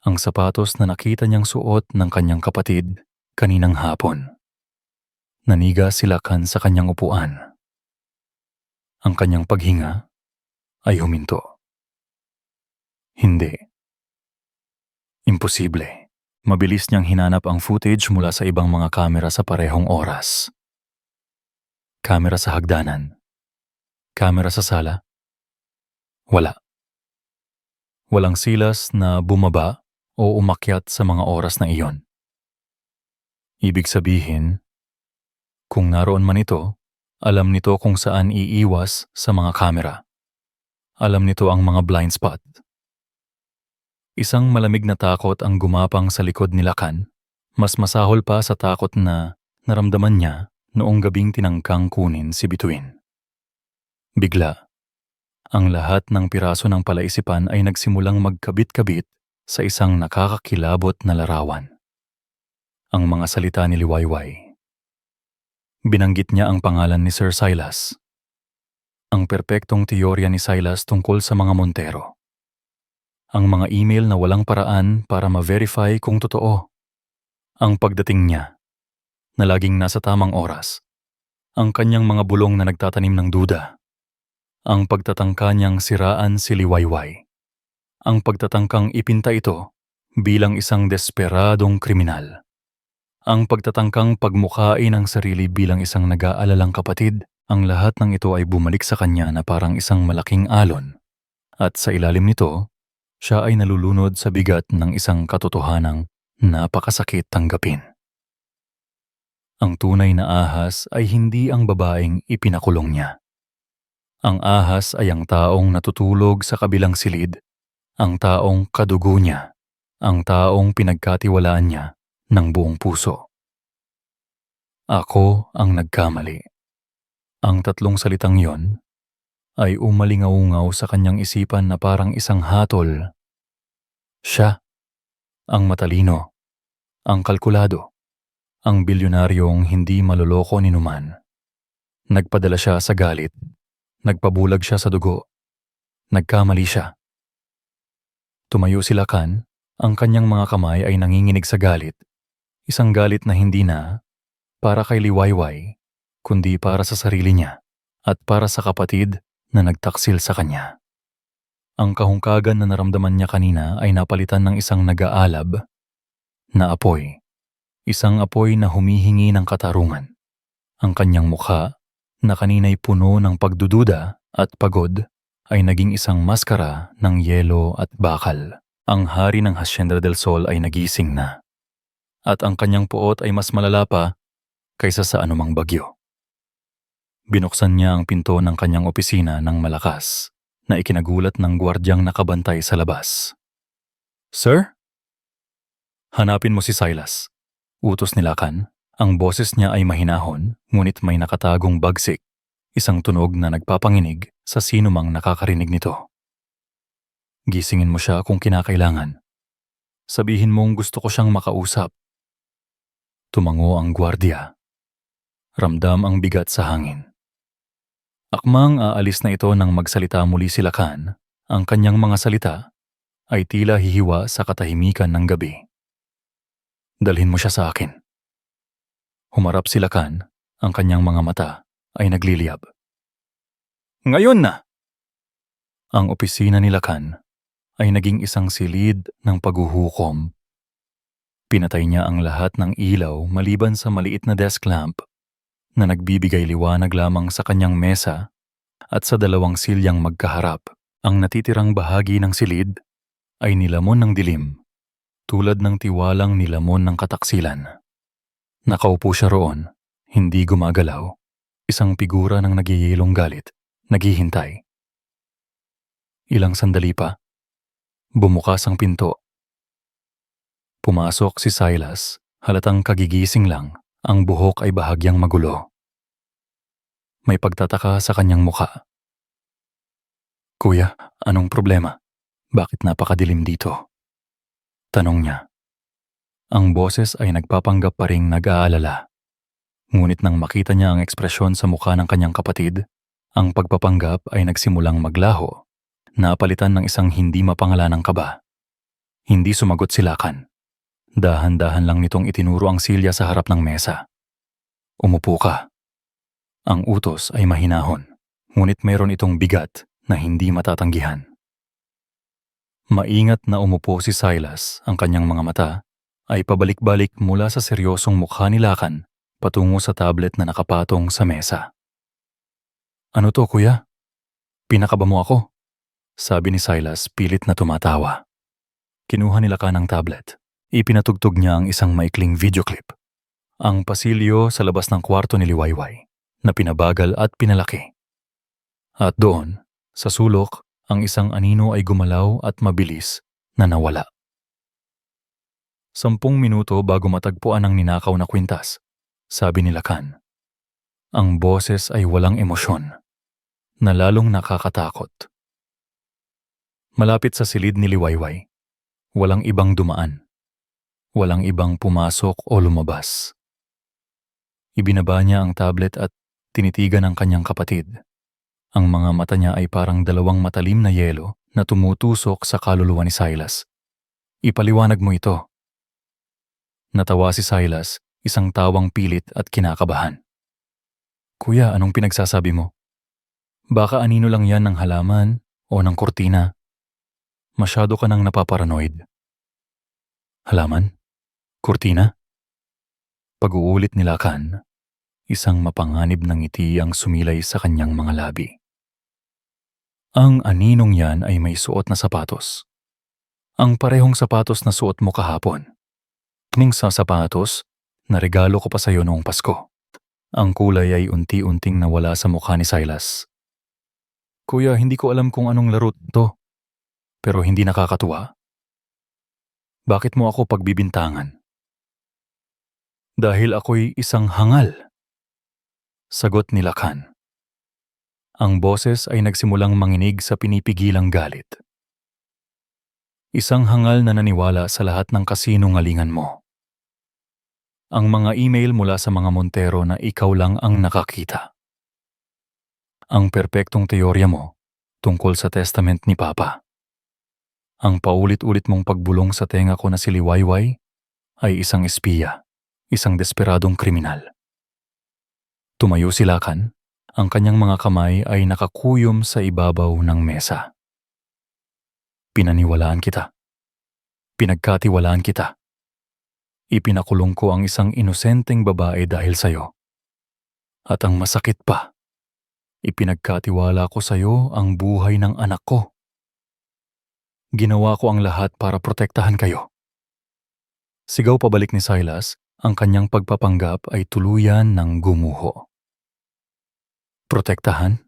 Ang sapatos na nakita niyang suot ng kanyang kapatid kaninang hapon. Naniga si Lakan sa kanyang upuan. Ang kanyang paghinga ay huminto. Hindi. Imposible. Mabilis niyang hinanap ang footage mula sa ibang mga kamera sa parehong oras. Kamera sa hagdanan. Kamera sa sala. Wala. Walang silas na bumaba o umakyat sa mga oras na iyon. Ibig sabihin, kung naroon man ito, alam nito kung saan iiwas sa mga kamera. Alam nito ang mga blind spot. Isang malamig na takot ang gumapang sa likod ni Lakan, mas masahol pa sa takot na naramdaman niya noong gabing tinangkang kunin si Bituin. Bigla, ang lahat ng piraso ng palaisipan ay nagsimulang magkabit-kabit sa isang nakakakilabot na larawan. Ang mga salita ni Liwayway. Binanggit niya ang pangalan ni Sir Silas. Ang perpektong teorya ni Silas tungkol sa mga Montero. Ang mga email na walang paraan para ma-verify kung totoo. Ang pagdating niya, na laging nasa tamang oras. Ang kanyang mga bulong na nagtatanim ng duda. Ang pagtatangka niyang siraan si Liwayway. Ang pagtatangkang ipinta ito bilang isang desperadong kriminal. Ang pagtatangkang pagmukhain ang sarili bilang isang nag-aalalang kapatid Ang lahat ng ito ay bumalik sa kanya na parang isang malaking alon, at sa ilalim nito, siya ay nalulunod sa bigat ng isang katotohanang napakasakit tanggapin. Ang tunay na ahas ay hindi ang babaeng ipinakulong niya. Ang ahas ay ang taong natutulog sa kabilang silid, ang taong kadugo niya, ang taong pinagkatiwalaan niya ng buong puso. Ako ang nagkamali. Ang tatlong salitang yon ay umalingaungaw sa kanyang isipan na parang isang hatol. Siya, ang matalino, ang kalkulado, ang bilyonaryong hindi maloloko ni numan. Nagpadala siya sa galit, nagpabulag siya sa dugo, nagkamali siya. Tumayo si Lacan, ang kanyang mga kamay ay nanginginig sa galit, isang galit na hindi na para kay Liwayway, kundi para sa sarili niya at para sa kapatid na nagtaksil sa kanya. Ang kahungkagan na naramdaman niya kanina ay napalitan ng isang nag-aalab na apoy, isang apoy na humihingi ng katarungan. Ang kanyang mukha, na kanina'y puno ng pagdududa at pagod, ay naging isang maskara ng yelo at bakal. Ang hari ng Hacienda del Sol ay nagising na, at ang kanyang puot ay mas malala pa kaysa sa anumang bagyo. Binuksan niya ang pinto ng kanyang opisina ng malakas, na ikinagulat ng gwardyang nakabantay sa labas. "Sir? Hanapin mo si Silas," utos ni Lacan. Ang boses niya ay mahinahon, ngunit may nakatagong bagsik, isang tunog na nagpapanginig sa sinumang nakakarinig nito. "Gisingin mo siya kung kinakailangan. Sabihin mong gusto ko siyang makausap." Tumango ang gwardya. Ramdam ang bigat sa hangin. Akmang aalis na ito nang magsalita muli si Lacan, ang kanyang mga salita ay tila hihiwa sa katahimikan ng gabi. "Dalhin mo siya sa akin." Humarap si Lacan, ang kanyang mga mata ay nagliliyab. "Ngayon na!" Ang opisina ni Lacan ay naging isang silid ng paghuhukom. Pinatay niya ang lahat ng ilaw maliban sa maliit na desk lamp na nagbibigay liwanag lamang sa kanyang mesa at sa dalawang silyang magkaharap. Ang natitirang bahagi ng silid ay nilamon ng dilim, tulad ng tiwalang nilamon ng kataksilan. Nakaupo siya roon, hindi gumagalaw, isang figura ng nagyayelong galit, naghihintay. Ilang sandali pa, bumukas ang pinto. Pumasok si Silas, halatang kagigising lang, ang buhok ay bahagyang magulo. May pagtataka sa kanyang muka. "Kuya, anong problema? Bakit napakadilim dito?" tanong niya. Ang boses ay nagpapanggap pa ring nag-aalala. Ngunit nang makita niya ang ekspresyon sa mukha ng kanyang kapatid, ang pagpapanggap ay nagsimulang maglaho, napalitan ng isang hindi mapangalanang kaba. Hindi sumagot si Lacan. Dahan-dahan lang nitong itinuro ang silya sa harap ng mesa. "Umupo ka." Ang utos ay mahinahon, ngunit mayroon itong bigat na hindi matatanggihan. Maingat na umupo si Silas, ang kanyang mga mata ay pabalik-balik mula sa seryosong mukha ni Lacan patungo sa tablet na nakapatong sa mesa. "Ano to, kuya? Pinakaba mo ako?" sabi ni Silas pilit na tumatawa. Kinuha ni Lacan ang tablet. Ipinatugtog niya ang isang maikling video clip. Ang pasilyo sa labas ng kwarto ni Liwayway na pinabagal at pinalaki. At doon, sa sulok, ang isang anino ay gumalaw at mabilis na nawala. 10 minuto bago matagpuan ang ninakaw na kwintas, sabi ni Lacan. Ang boses ay walang emosyon, na lalong nakakatakot. Malapit sa silid ni Liwayway, walang ibang dumaan. Walang ibang pumasok o lumabas. Ibinaba niya ang tablet at tinitigan ang kanyang kapatid. Ang mga mata niya ay parang dalawang matalim na yelo na tumutusok sa kaluluwa ni Silas. "Ipaliwanag mo ito." Natawa si Silas, isang tawang pilit at kinakabahan. "Kuya, anong pinagsasabi mo? Baka anino lang yan ng halaman o ng kurtina. Masyado ka nang napaparanoid." "Halaman? Kurtina?" Pag-uulit ni Lacan, Isang mapanganib ng ngiti ang sumilay sa kanyang mga labi. Ang aninong yan ay may suot na sapatos. Ang parehong sapatos na suot mo kahapon. Ning sa sapatos, na regalo ko pa sa'yo noong Pasko. Ang kulay ay unti-unting nawala sa mukha ni Silas. Kuya, hindi ko alam kung anong laro to, pero hindi nakakatuwa. Bakit mo ako pagbibintangan? Dahil ako'y isang hangal. Sagot ni Lakan. Ang boses ay nagsimulang manginig sa pinipigilang galit. Isang hangal na naniwala sa lahat ng kasinungalingan mo. Ang mga email mula sa mga Montero na ikaw lang ang nakakita. Ang perpektong teorya mo tungkol sa testament ni Papa. Ang paulit-ulit mong pagbulong sa tenga ko na si Liwayway ay isang espiya, isang desperadong kriminal. Tumayo si Lakan, ang kanyang mga kamay ay nakakuyom sa ibabaw ng mesa. Pinaniwalaan kita. Pinagkatiwalaan kita. Ipinakulong ko ang isang inosenteng babae dahil sa'yo. At ang masakit pa, ipinagkatiwala ko sa'yo ang buhay ng anak ko. Ginawa ko ang lahat para protektahan kayo. Sigaw pabalik ni Silas, ang kanyang pagpapanggap ay tuluyan ng gumuho. Protektahan?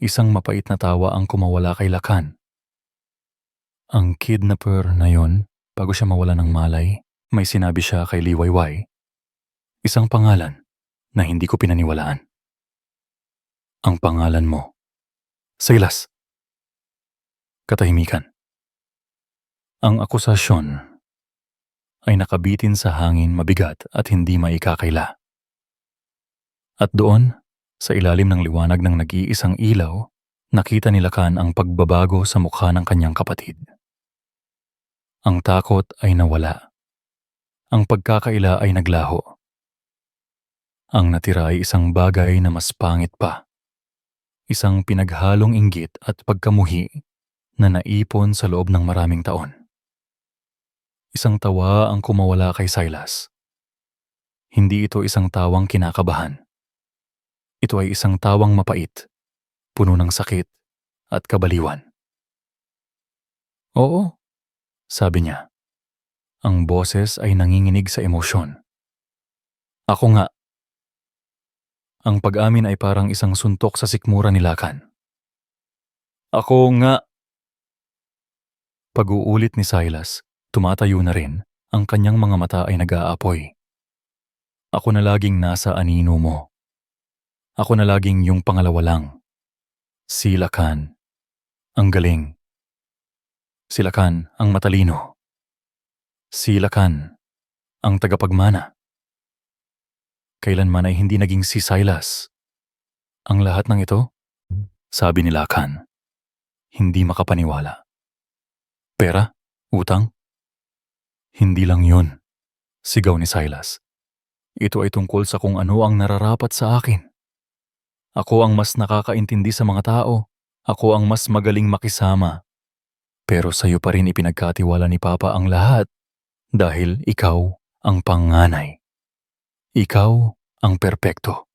Isang mapait na tawa ang kumawala kay Lakan. Ang kidnapper na yon, bago siya mawala ng malay, may sinabi siya kay Liwayway. Isang pangalan na hindi ko pinaniwalaan. Ang pangalan mo. Silas. Katahimikan. Ang akusasyon ay nakabitin sa hangin mabigat at hindi maikakaila. At doon, sa ilalim ng liwanag ng nag-iisang ilaw, nakita ni Lakan ang pagbabago sa mukha ng kanyang kapatid. Ang takot ay nawala. Ang pagkakaila ay naglaho. Ang natira ay isang bagay na mas pangit pa. Isang pinaghalong inggit at pagkamuhi na naipon sa loob ng maraming taon. Isang tawa ang kumawala kay Silas. Hindi ito isang tawang kinakabahan. Ito ay isang tawang mapait, puno ng sakit at kabaliwan. Oo, sabi niya. Ang boses ay nanginginig sa emosyon. Ako nga. Ang pag-amin ay parang isang suntok sa sikmura ni Lakan. Ako nga. Pag-uulit ni Silas, tumatayo na rin, ang kanyang mga mata ay nag-aapoy. Ako na laging nasa anino mo. Ako na laging yung pangalawa lang. Si Lakan, ang galing. Si Lakan, ang matalino. Si Lakan, ang tagapagmana. Kailanman ay hindi naging si Silas. Ang lahat ng ito, sabi ni Lakan, hindi makapaniwala. Pera? Utang? Hindi lang yun, sigaw ni Silas. Ito ay tungkol sa kung ano ang nararapat sa akin. Ako ang mas nakakaintindi sa mga tao. Ako ang mas magaling makisama. Pero sa'yo pa rin ipinagkatiwala ni Papa ang lahat dahil ikaw ang panganay. Ikaw ang perpekto.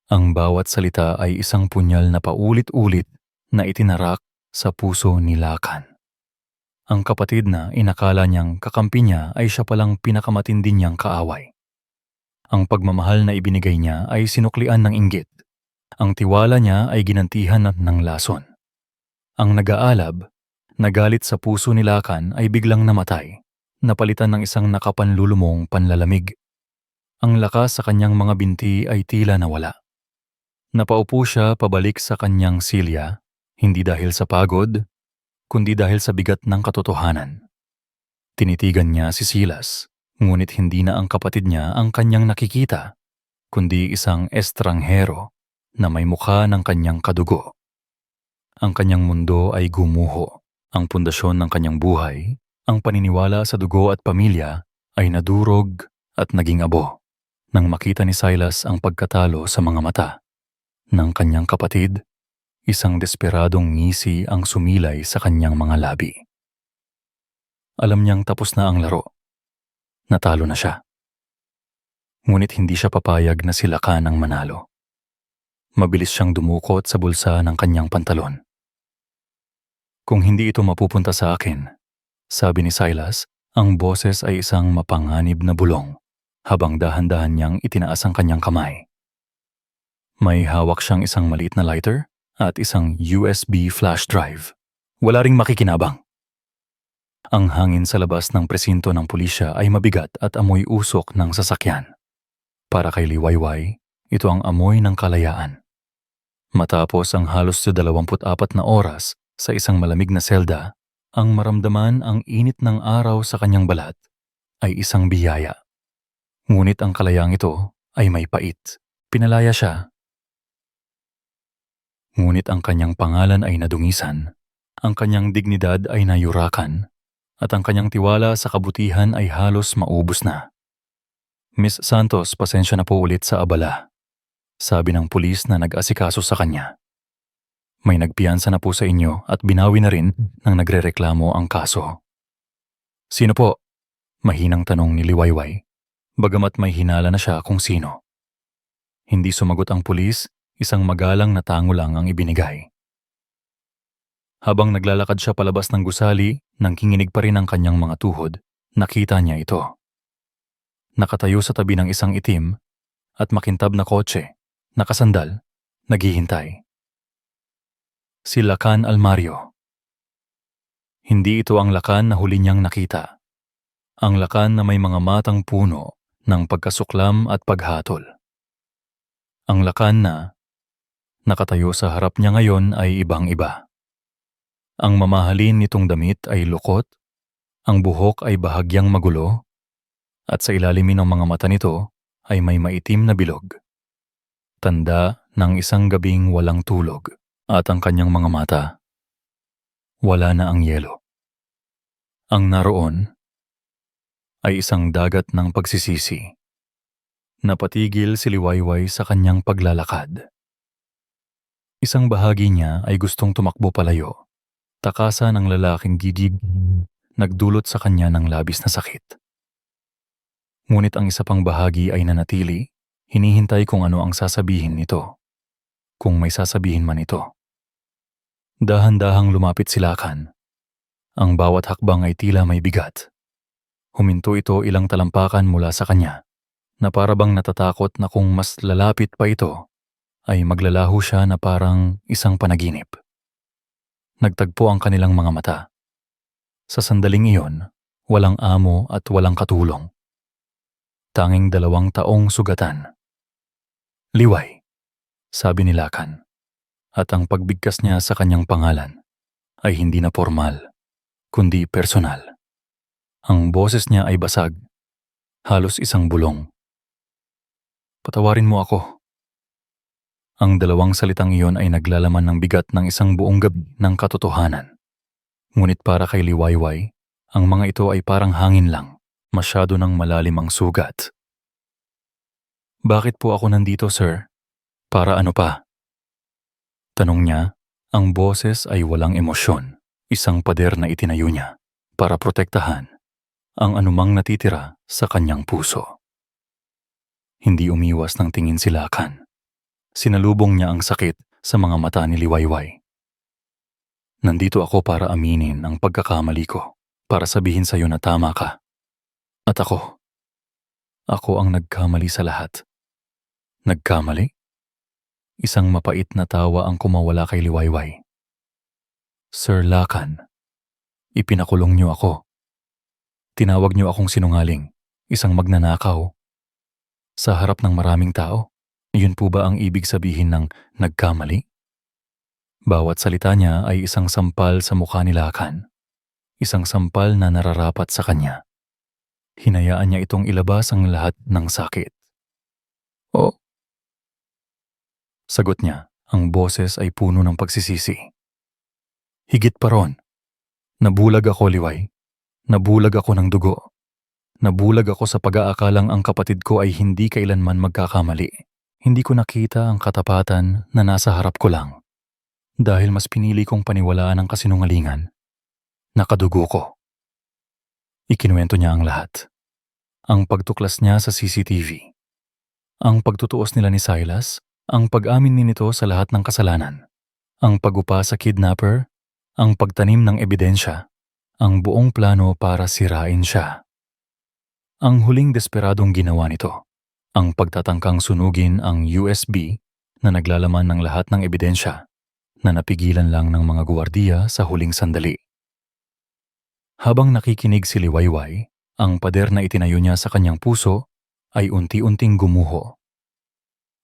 Ang bawat salita ay isang punyal na paulit-ulit na itinarak sa puso ni Lakan. Ang kapatid na inakala niyang kakampi niya ay siya palang pinakamatindi niyang kaaway. Ang pagmamahal na ibinigay niya ay sinuklian ng inggit. Ang tiwala niya ay ginantihan ng lason. Ang nag-aalab, nagalit sa puso ni Lakan ay biglang namatay, napalitan ng isang nakapanlulumong panlalamig. Ang lakas sa kanyang mga binti ay tila nawala. Napaupo siya pabalik sa kanyang silya, hindi dahil sa pagod, kundi dahil sa bigat ng katotohanan. Tinitigan niya si Silas, ngunit hindi na ang kapatid niya ang kanyang nakikita, kundi isang estranghero na may mukha ng kanyang kadugo. Ang kanyang mundo ay gumuho. Ang pundasyon ng kanyang buhay, ang paniniwala sa dugo at pamilya, ay nadurog at naging abo nang makita ni Silas ang pagkatalo sa mga mata ng kanyang kapatid. Isang desperadong ngisi ang sumilay sa kanyang mga labi. Alam niyang tapos na ang laro. Natalo na siya. Ngunit hindi siya papayag na si Lakan ang manalo. Mabilis siyang dumukot sa bulsa ng kanyang pantalon. Kung hindi ito mapupunta sa akin, sabi ni Silas, ang boses ay isang mapanganib na bulong habang dahan-dahan niyang itinaas ang kanyang kamay. May hawak siyang isang maliit na lighter at isang USB flash drive. Wala ring makikinabang. Ang hangin sa labas ng presinto ng pulisya ay mabigat at amoy usok ng sasakyan. Para kay Liwayway, ito ang amoy ng kalayaan. Matapos ang halos 24 na oras sa isang malamig na selda, ang maramdaman ang init ng araw sa kanyang balat ay isang biyaya. Ngunit ang kalayaang ito ay may pait. Pinalaya siya. Ngunit ang kanyang pangalan ay nadungisan, ang kanyang dignidad ay nayurakan, at ang kanyang tiwala sa kabutihan ay halos maubos na. Miss Santos, pasensya na po ulit sa abala, sabi ng pulis na nag-asikaso sa kanya. May nagpiyansa na po sa inyo at binawi na rin ng nagrereklamo ang kaso. Sino po? Mahinang tanong ni Liwayway, bagamat may hinala na siya kung sino. Hindi sumagot ang pulis, isang magalang na tango lang ang ibinigay. Habang naglalakad siya palabas ng gusali, nang kinginig pa rin ang kanyang mga tuhod, nakita niya ito. Nakatayo sa tabi ng isang itim at makintab na kotse, nakasandal, naghihintay. Si Lakan Almario. Hindi ito ang Lakan na huli niyang nakita. Ang Lakan na may mga matang puno ng pagkasuklam at paghatol. Ang Lakan na nakatayo sa harap niya ngayon ay ibang-iba. Ang mamahalin nitong damit ay lukot, ang buhok ay bahagyang magulo, at sa ilalim ng mga mata nito ay may maitim na bilog. Tanda ng isang gabing walang tulog. At ang kanyang mga mata, wala na ang yelo. Ang naroon ay isang dagat ng pagsisisi. Napatigil si Liwayway sa kanyang paglalakad. Isang bahagi niya ay gustong tumakbo palayo. Takasan ng lalaking gidig, nagdulot sa kanya ng labis na sakit. Ngunit ang isa pang bahagi ay nanatili, hinihintay kung ano ang sasabihin nito. Kung may sasabihin man ito. Dahan-dahang lumapit si Lakan. Ang bawat hakbang ay tila may bigat. Huminto ito ilang talampakan mula sa kanya, na parabang natatakot na kung mas lalapit pa ito, ay maglalaho siya na parang isang panaginip. Nagtagpo ang kanilang mga mata. Sa sandaling iyon, walang amo at walang katulong. Tanging 2 taong sugatan. Liway, sabi ni Lakan. At ang pagbigkas niya sa kanyang pangalan ay hindi na formal, kundi personal. Ang boses niya ay basag, halos isang bulong. Patawarin mo ako. Ang 2 salitang iyon ay naglalaman ng bigat ng isang buong gabi ng katotohanan. Ngunit para kay Liwayway, ang mga ito ay parang hangin lang, masyado ng malalim ang sugat. Bakit po ako nandito, sir? Para ano pa? Tanong niya, ang boses ay walang emosyon, isang pader na itinayo niya para protektahan ang anumang natitira sa kanyang puso. Hindi umiwas ng tingin si Lakan. Sinalubong niya ang sakit sa mga mata ni Liwayway. Nandito ako para aminin ang pagkakamali ko, para sabihin sa iyo na tama ka. At ako ang nagkamali sa lahat. Nagkamali? Isang mapait na tawa ang kumawala kay Liwayway. Sir Lakan, ipinakulong niyo ako. Tinawag niyo akong sinungaling, isang magnanakaw. Sa harap ng maraming tao, yun po ba ang ibig sabihin ng nagkamali? Bawat salita niya ay isang sampal sa mukha ni Lakan. Isang sampal na nararapat sa kanya. Hinayaan niya itong ilabas ang lahat ng sakit. Oh. Sagot niya, ang boses ay puno ng pagsisisi. Higit pa ron. Nabulag ako, Liway. Nabulag ako ng dugo. Nabulag ako sa pag-aakalang ang kapatid ko ay hindi kailanman magkakamali. Hindi ko nakita ang katapatan na nasa harap ko lang. Dahil mas pinili kong paniwalaan ang kasinungalingan. Nakadugo ko. Ikinuwento niya ang lahat. Ang pagtuklas niya sa CCTV. Ang pagtutuos nila ni Silas, ang pag-amin ni nito sa lahat ng kasalanan, ang pagupa sa kidnapper, ang pagtanim ng ebidensya, ang buong plano para sirain siya. Ang huling desperadong ginawa nito, ang pagtatangkang sunugin ang USB na naglalaman ng lahat ng ebidensya na napigilan lang ng mga guwardiya sa huling sandali. Habang nakikinig si Liwayway, ang pader na itinayo niya sa kanyang puso ay unti-unting gumuho.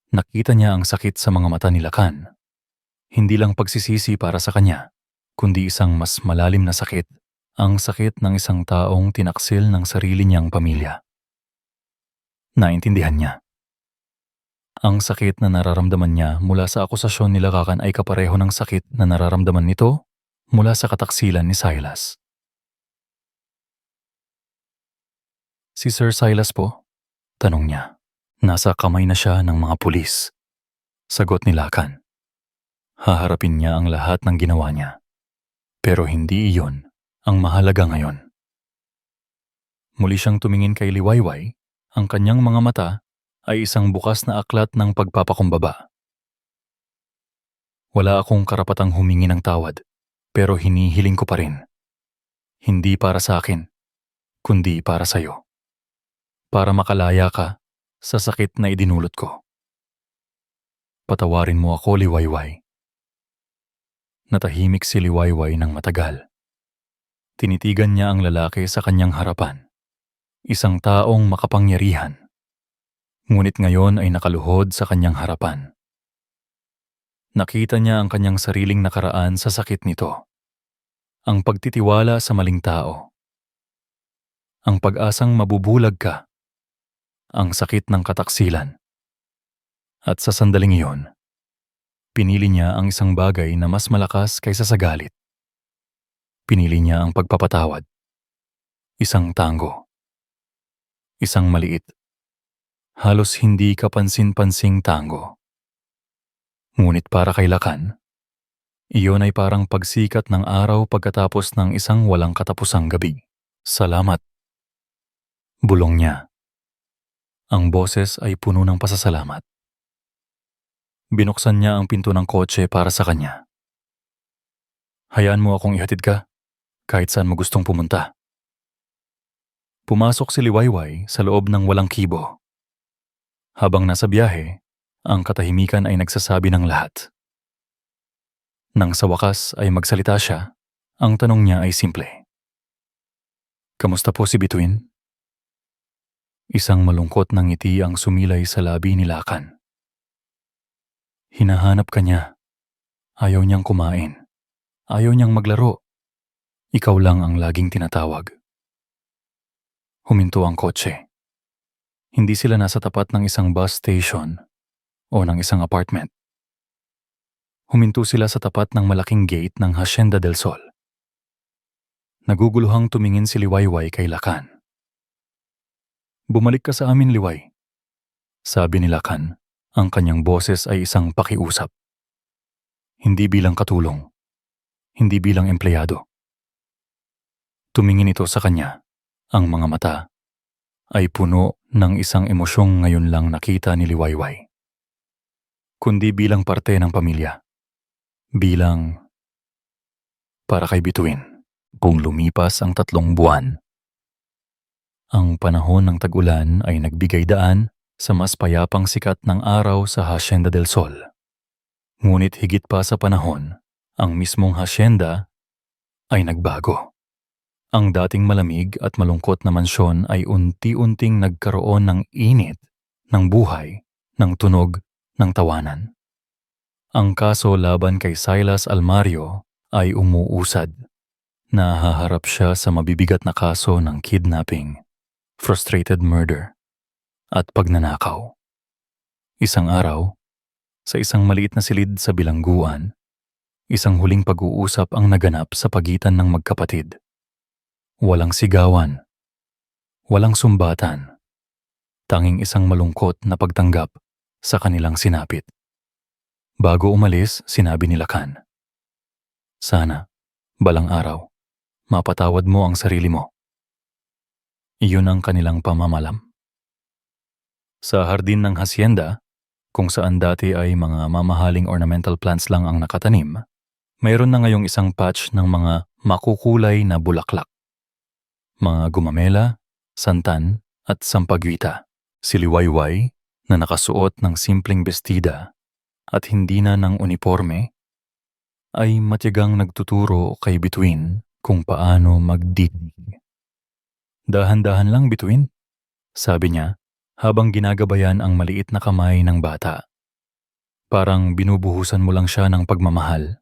Nakita niya ang sakit sa mga mata ni Lakan. Hindi lang pagsisisi para sa kanya, kundi isang mas malalim na sakit, ang sakit ng isang taong tinaksil ng sarili niyang pamilya. Naintindihan niya. Ang sakit na nararamdaman niya mula sa akusasyon ni Lakakan ay kapareho ng sakit na nararamdaman nito mula sa kataksilan ni Silas. Si Sir Silas po? Tanong niya. Nasa kamay na siya ng mga pulis. Sagot ni Lakan. Haharapin niya ang lahat ng ginawa niya. Pero hindi iyon ang mahalaga ngayon. Muli siyang tumingin kay Liwayway, ang kanyang mga mata ay isang bukas na aklat ng pagpapakumbaba. Wala akong karapatang humingi ng tawad, pero hinihiling ko pa rin. Hindi para sa akin, kundi para sa'yo. Para makalaya ka sa sakit na idinulot ko. Patawarin mo ako, Liwayway. Natahimik si Liwayway ng matagal. Tinitigan niya ang lalaki sa kanyang harapan. Isang taong makapangyarihan. Ngunit ngayon ay nakaluhod sa kanyang harapan. Nakita niya ang kanyang sariling nakaraan sa sakit nito. Ang pagtitiwala sa maling tao. Ang pag-asang mabubulag ka. Ang sakit ng kataksilan. At sa sandaling iyon, pinili niya ang isang bagay na mas malakas kaysa sa galit. Pinili niya ang pagpapatawad. Isang tango. Isang maliit. Halos hindi kapansin-pansing tango. Ngunit para kay Lakan, iyon ay parang pagsikat ng araw pagkatapos ng isang walang katapusang gabi. Salamat. Bulong niya. Ang boses ay puno ng pasasalamat. Binuksan niya ang pinto ng kotse para sa kanya. Hayaan mo akong ihatid ka, kahit saan mo gustong pumunta. Pumasok si Liwayway sa loob ng walang kibo. Habang nasa biyahe, ang katahimikan ay nagsasabi ng lahat. Nang sa wakas ay magsalita siya, ang tanong niya ay simple. Kamusta po si Bituin? Isang malungkot na ngiti ang sumilay sa labi ni Lakan. Hinahanap ka niya. Ayaw niyang kumain. Ayaw niyang maglaro. Ikaw lang ang laging tinatawag. Huminto ang kotse. Hindi sila nasa tapat ng isang bus station o ng isang apartment. Huminto sila sa tapat ng malaking gate ng Hacienda del Sol. Naguguluhang tumingin si Liwayway kay Lakan. Bumalik ka sa amin, Liway. Sabi ni Lakan, ang kanyang boses ay isang pakiusap. Hindi bilang katulong. Hindi bilang empleyado. Tumingin ito sa kanya. Ang mga mata ay puno ng isang emosyong ngayon lang nakita ni Liwayway. Kundi bilang parte ng pamilya. Bilang para kay Bituin. Kung lumipas ang 3 buwan. Ang panahon ng tag-ulan ay nagbigay daan sa mas payapang sikat ng araw sa Hacienda del Sol. Ngunit higit pa sa panahon, ang mismong hacienda ay nagbago. Ang dating malamig at malungkot na mansyon ay unti-unting nagkaroon ng init, ng buhay, ng tunog, ng tawanan. Ang kaso laban kay Silas Almario ay umuusad. Nahaharap siya sa mabibigat na kaso ng kidnapping, frustrated murder, at pagnanakaw. Isang araw, sa isang maliit na silid sa bilangguan, isang huling pag-uusap ang naganap sa pagitan ng magkapatid. Walang sigawan, walang sumbatan, tanging isang malungkot na pagtanggap sa kanilang sinapit. Bago umalis, sinabi ni Lakan, sana, balang araw, mapatawad mo ang sarili mo. Iyon ang kanilang pamamalam. Sa hardin ng hasyenda, kung saan dati ay mga mamahaling ornamental plants lang ang nakatanim, mayroon na ngayong isang patch ng mga makukulay na bulaklak. Mga gumamela, santan at sampagwita. Si Liwayway na nakasuot ng simpleng bestida at hindi na ng uniforme ay matiyagang nagtuturo kay Bituin kung paano magdidig. Dahan-dahan lang, Bituin, sabi niya habang ginagabayan ang maliit na kamay ng bata. Parang binubuhusan mo lang siya ng pagmamahal.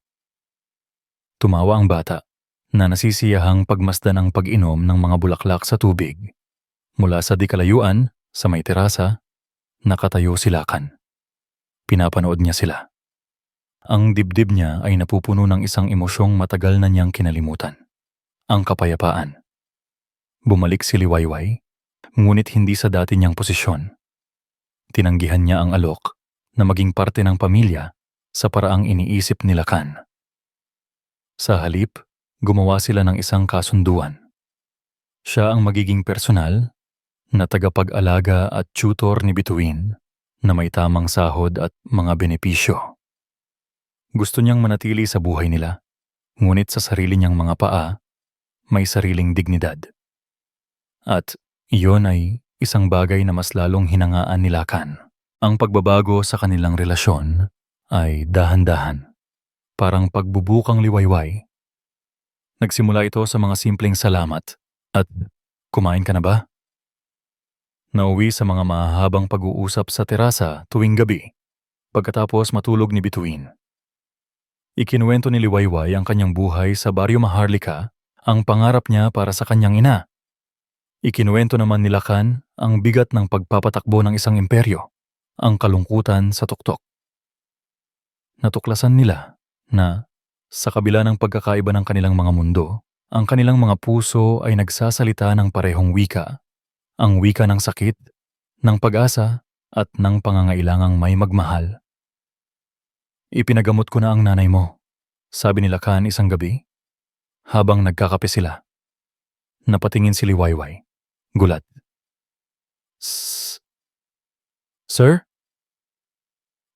Tumawa ang bata na nasisiyahang pagmasdan ang pag-inom ng mga bulaklak sa tubig. Mula sa di kalayuan, sa may terasa, nakatayo si Lakan. Pinapanood niya sila. Ang dibdib niya ay napupuno ng isang emosyong matagal na niyang kinalimutan. Ang kapayapaan. Bumalik si Liwayway, ngunit hindi sa dati niyang posisyon. Tinanggihan niya ang alok na maging parte ng pamilya sa paraang iniisip ni Lakan. Sa halip, gumawa sila ng isang kasunduan. Siya ang magiging personal na tagapag-alaga at tutor ni Bituin na may tamang sahod at mga benepisyo. Gusto niyang manatili sa buhay nila, ngunit sa sarili niyang mga paa, may sariling dignidad. At iyon ay isang bagay na mas lalong hinangaan ni Lakan. Ang pagbabago sa kanilang relasyon ay dahan-dahan. Parang pagbubukang liwayway. Nagsimula ito sa mga simpleng salamat at kumain ka na ba? Nauwi sa mga mahahabang pag-uusap sa terasa tuwing gabi, pagkatapos matulog ni Bituin. Ikinuwento ni Liwayway ang kanyang buhay sa Baryo Maharlika, ang pangarap niya para sa kanyang ina. Ikinuwento naman ni Lakan ang bigat ng pagpapatakbo ng isang imperyo, ang kalungkutan sa tuktok. Natuklasan nila na sa kabila ng pagkakaiba ng kanilang mga mundo, ang kanilang mga puso ay nagsasalita ng parehong wika. Ang wika ng sakit, ng pag-asa, at ng pangangailangang may magmahal. Ipinagamot ko na ang nanay mo, sabi ni Lakan isang gabi, habang nagkakape sila. Napatingin si Liwayway, gulat. Sir?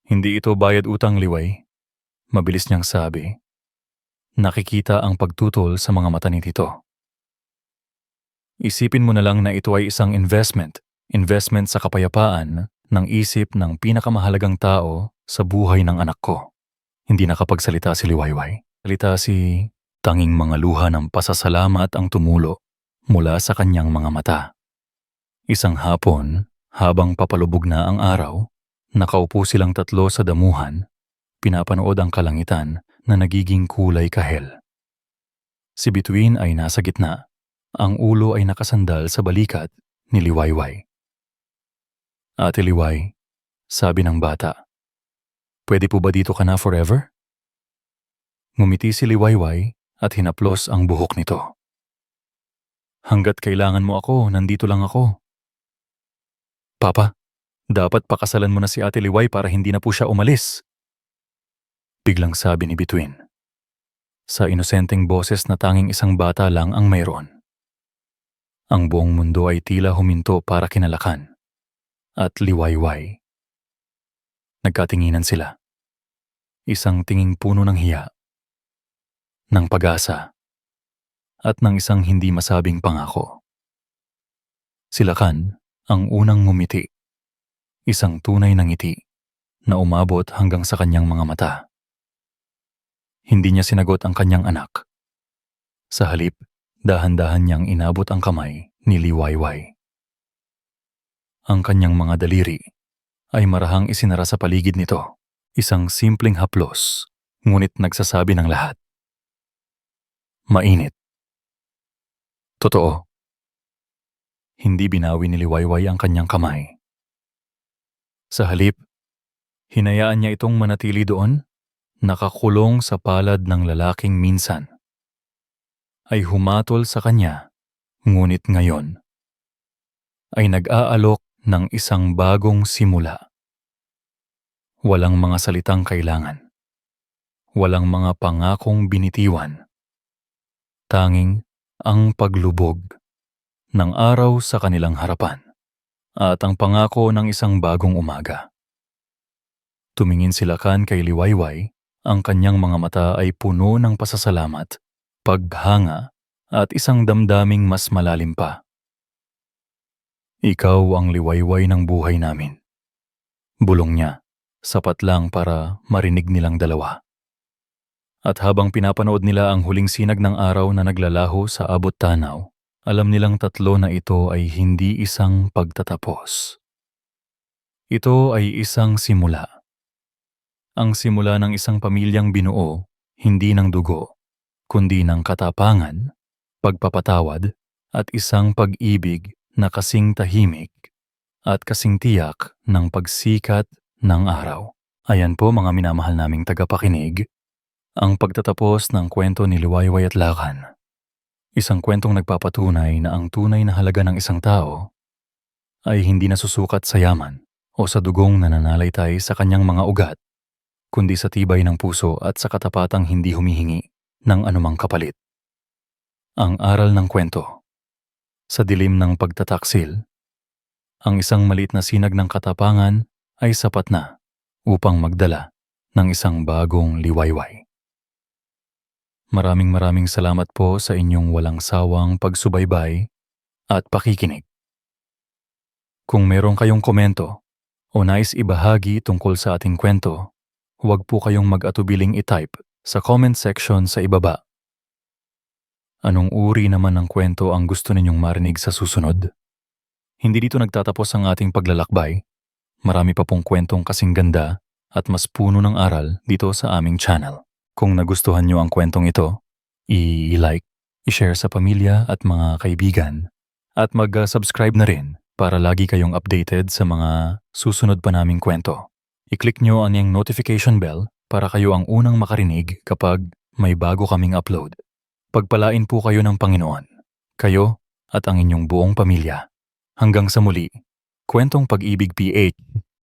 Hindi ito bayad utang, Liway. Mabilis niyang sabi. Nakikita ang pagtutol sa mga mata ni Tito. Isipin mo na lang na ito ay isang investment sa kapayapaan ng isip ng pinakamahalagang tao sa buhay ng anak ko. Hindi nakapagsalita si Liwayway. Salita si tanging mga luha ng pasasalamat ang tumulo mula sa kanyang mga mata. Isang hapon, habang papalubog na ang araw, nakaupo silang tatlo sa damuhan, pinapanood ang kalangitan na nagiging kulay kahel. Si Bituin ay nasa gitna. Ang ulo ay nakasandal sa balikat ni Liwayway. Ate Liway, sabi ng bata, pwede po ba dito ka na forever? Ngumiti si Liwayway at hinaplos ang buhok nito. Hanggat kailangan mo ako, nandito lang ako. Papa, dapat pakasalan mo na si Ate Liway para hindi na po siya umalis. Biglang sabi ni Bituin. Sa inosenteng boses na tanging isang bata lang ang mayroon. Ang buong mundo ay tila huminto para kina Lakan at Liwayway. Nagkatinginan sila. Isang tinging puno ng hiya, ng pag-asa, at ng isang hindi masabing pangako. Si Lakan ang unang ngumiti. Isang tunay na ngiti na umabot hanggang sa kanyang mga mata. Hindi niya sinagot ang kanyang anak. Sa halip, dahan-dahan niyang inabot ang kamay ni Liwayway. Ang kanyang mga daliri ay marahang isinara sa paligid nito. Isang simpleng haplos, ngunit nagsasabi ng lahat. Mainit. Totoo. Hindi binawi ni Liwayway ang kanyang kamay. Sa halip, hinayaan niya itong manatili doon, nakakulong sa palad ng lalaking minsan ay humatol sa kanya, ngunit ngayon ay nag-aalok ng isang bagong simula. Walang mga salitang kailangan. Walang mga pangakong binitiwan. Tanging ang paglubog ng araw sa kanilang harapan. at ang pangako ng isang bagong umaga. Tumingin sila kay Liwayway, ang kanyang mga mata ay puno ng pasasalamat, paghanga at isang damdaming mas malalim pa. Ikaw ang liwayway ng buhay namin. Bulong niya, sapat lang para marinig nilang dalawa. At habang pinapanood nila ang huling sinag ng araw na naglalaho sa abot tanaw, alam nilang tatlo na ito ay hindi isang pagtatapos. Ito ay isang simula. Ang simula ng isang pamilyang binuo, hindi ng dugo, kundi ng katapangan, pagpapatawad, at isang pag-ibig na kasing tahimik at kasing tiyak ng pagsikat ng araw. Ayan po mga minamahal naming tagapakinig, ang pagtatapos ng kwento ni Liwayway at Lakan. Isang kwentong nagpapatunay na ang tunay na halaga ng isang tao ay hindi nasusukat sa yaman o sa dugong nananalaytay sa kanyang mga ugat, kundi sa tibay ng puso at sa katapatang hindi humihingi ng anumang kapalit. Ang aral ng kwento. Sa dilim ng pagtataksil, ang isang maliit na sinag ng katapangan ay sapat na upang magdala ng isang bagong liwayway. Maraming salamat po sa inyong walang sawang pagsubaybay at pakikinig. Kung meron kayong komento o nais ibahagi tungkol sa ating kwento, huwag po kayong mag-atubiling i-type sa comment section sa ibaba. Anong uri naman ng kwento ang gusto ninyong marinig sa susunod? Hindi dito nagtatapos ang ating paglalakbay. Marami pa pong kwentong kasing ganda at mas puno ng aral dito sa aming channel. Kung nagustuhan nyo ang kwentong ito, i-like, i-share sa pamilya at mga kaibigan, at mag-subscribe na rin para lagi kayong updated sa mga susunod pa naming kwento. I-click nyo ang yung notification bell para kayo ang unang makarinig kapag may bago kaming upload. Pagpalain po kayo ng Panginoon, kayo at ang inyong buong pamilya. Hanggang sa muli, Kwentong Pag-ibig PH.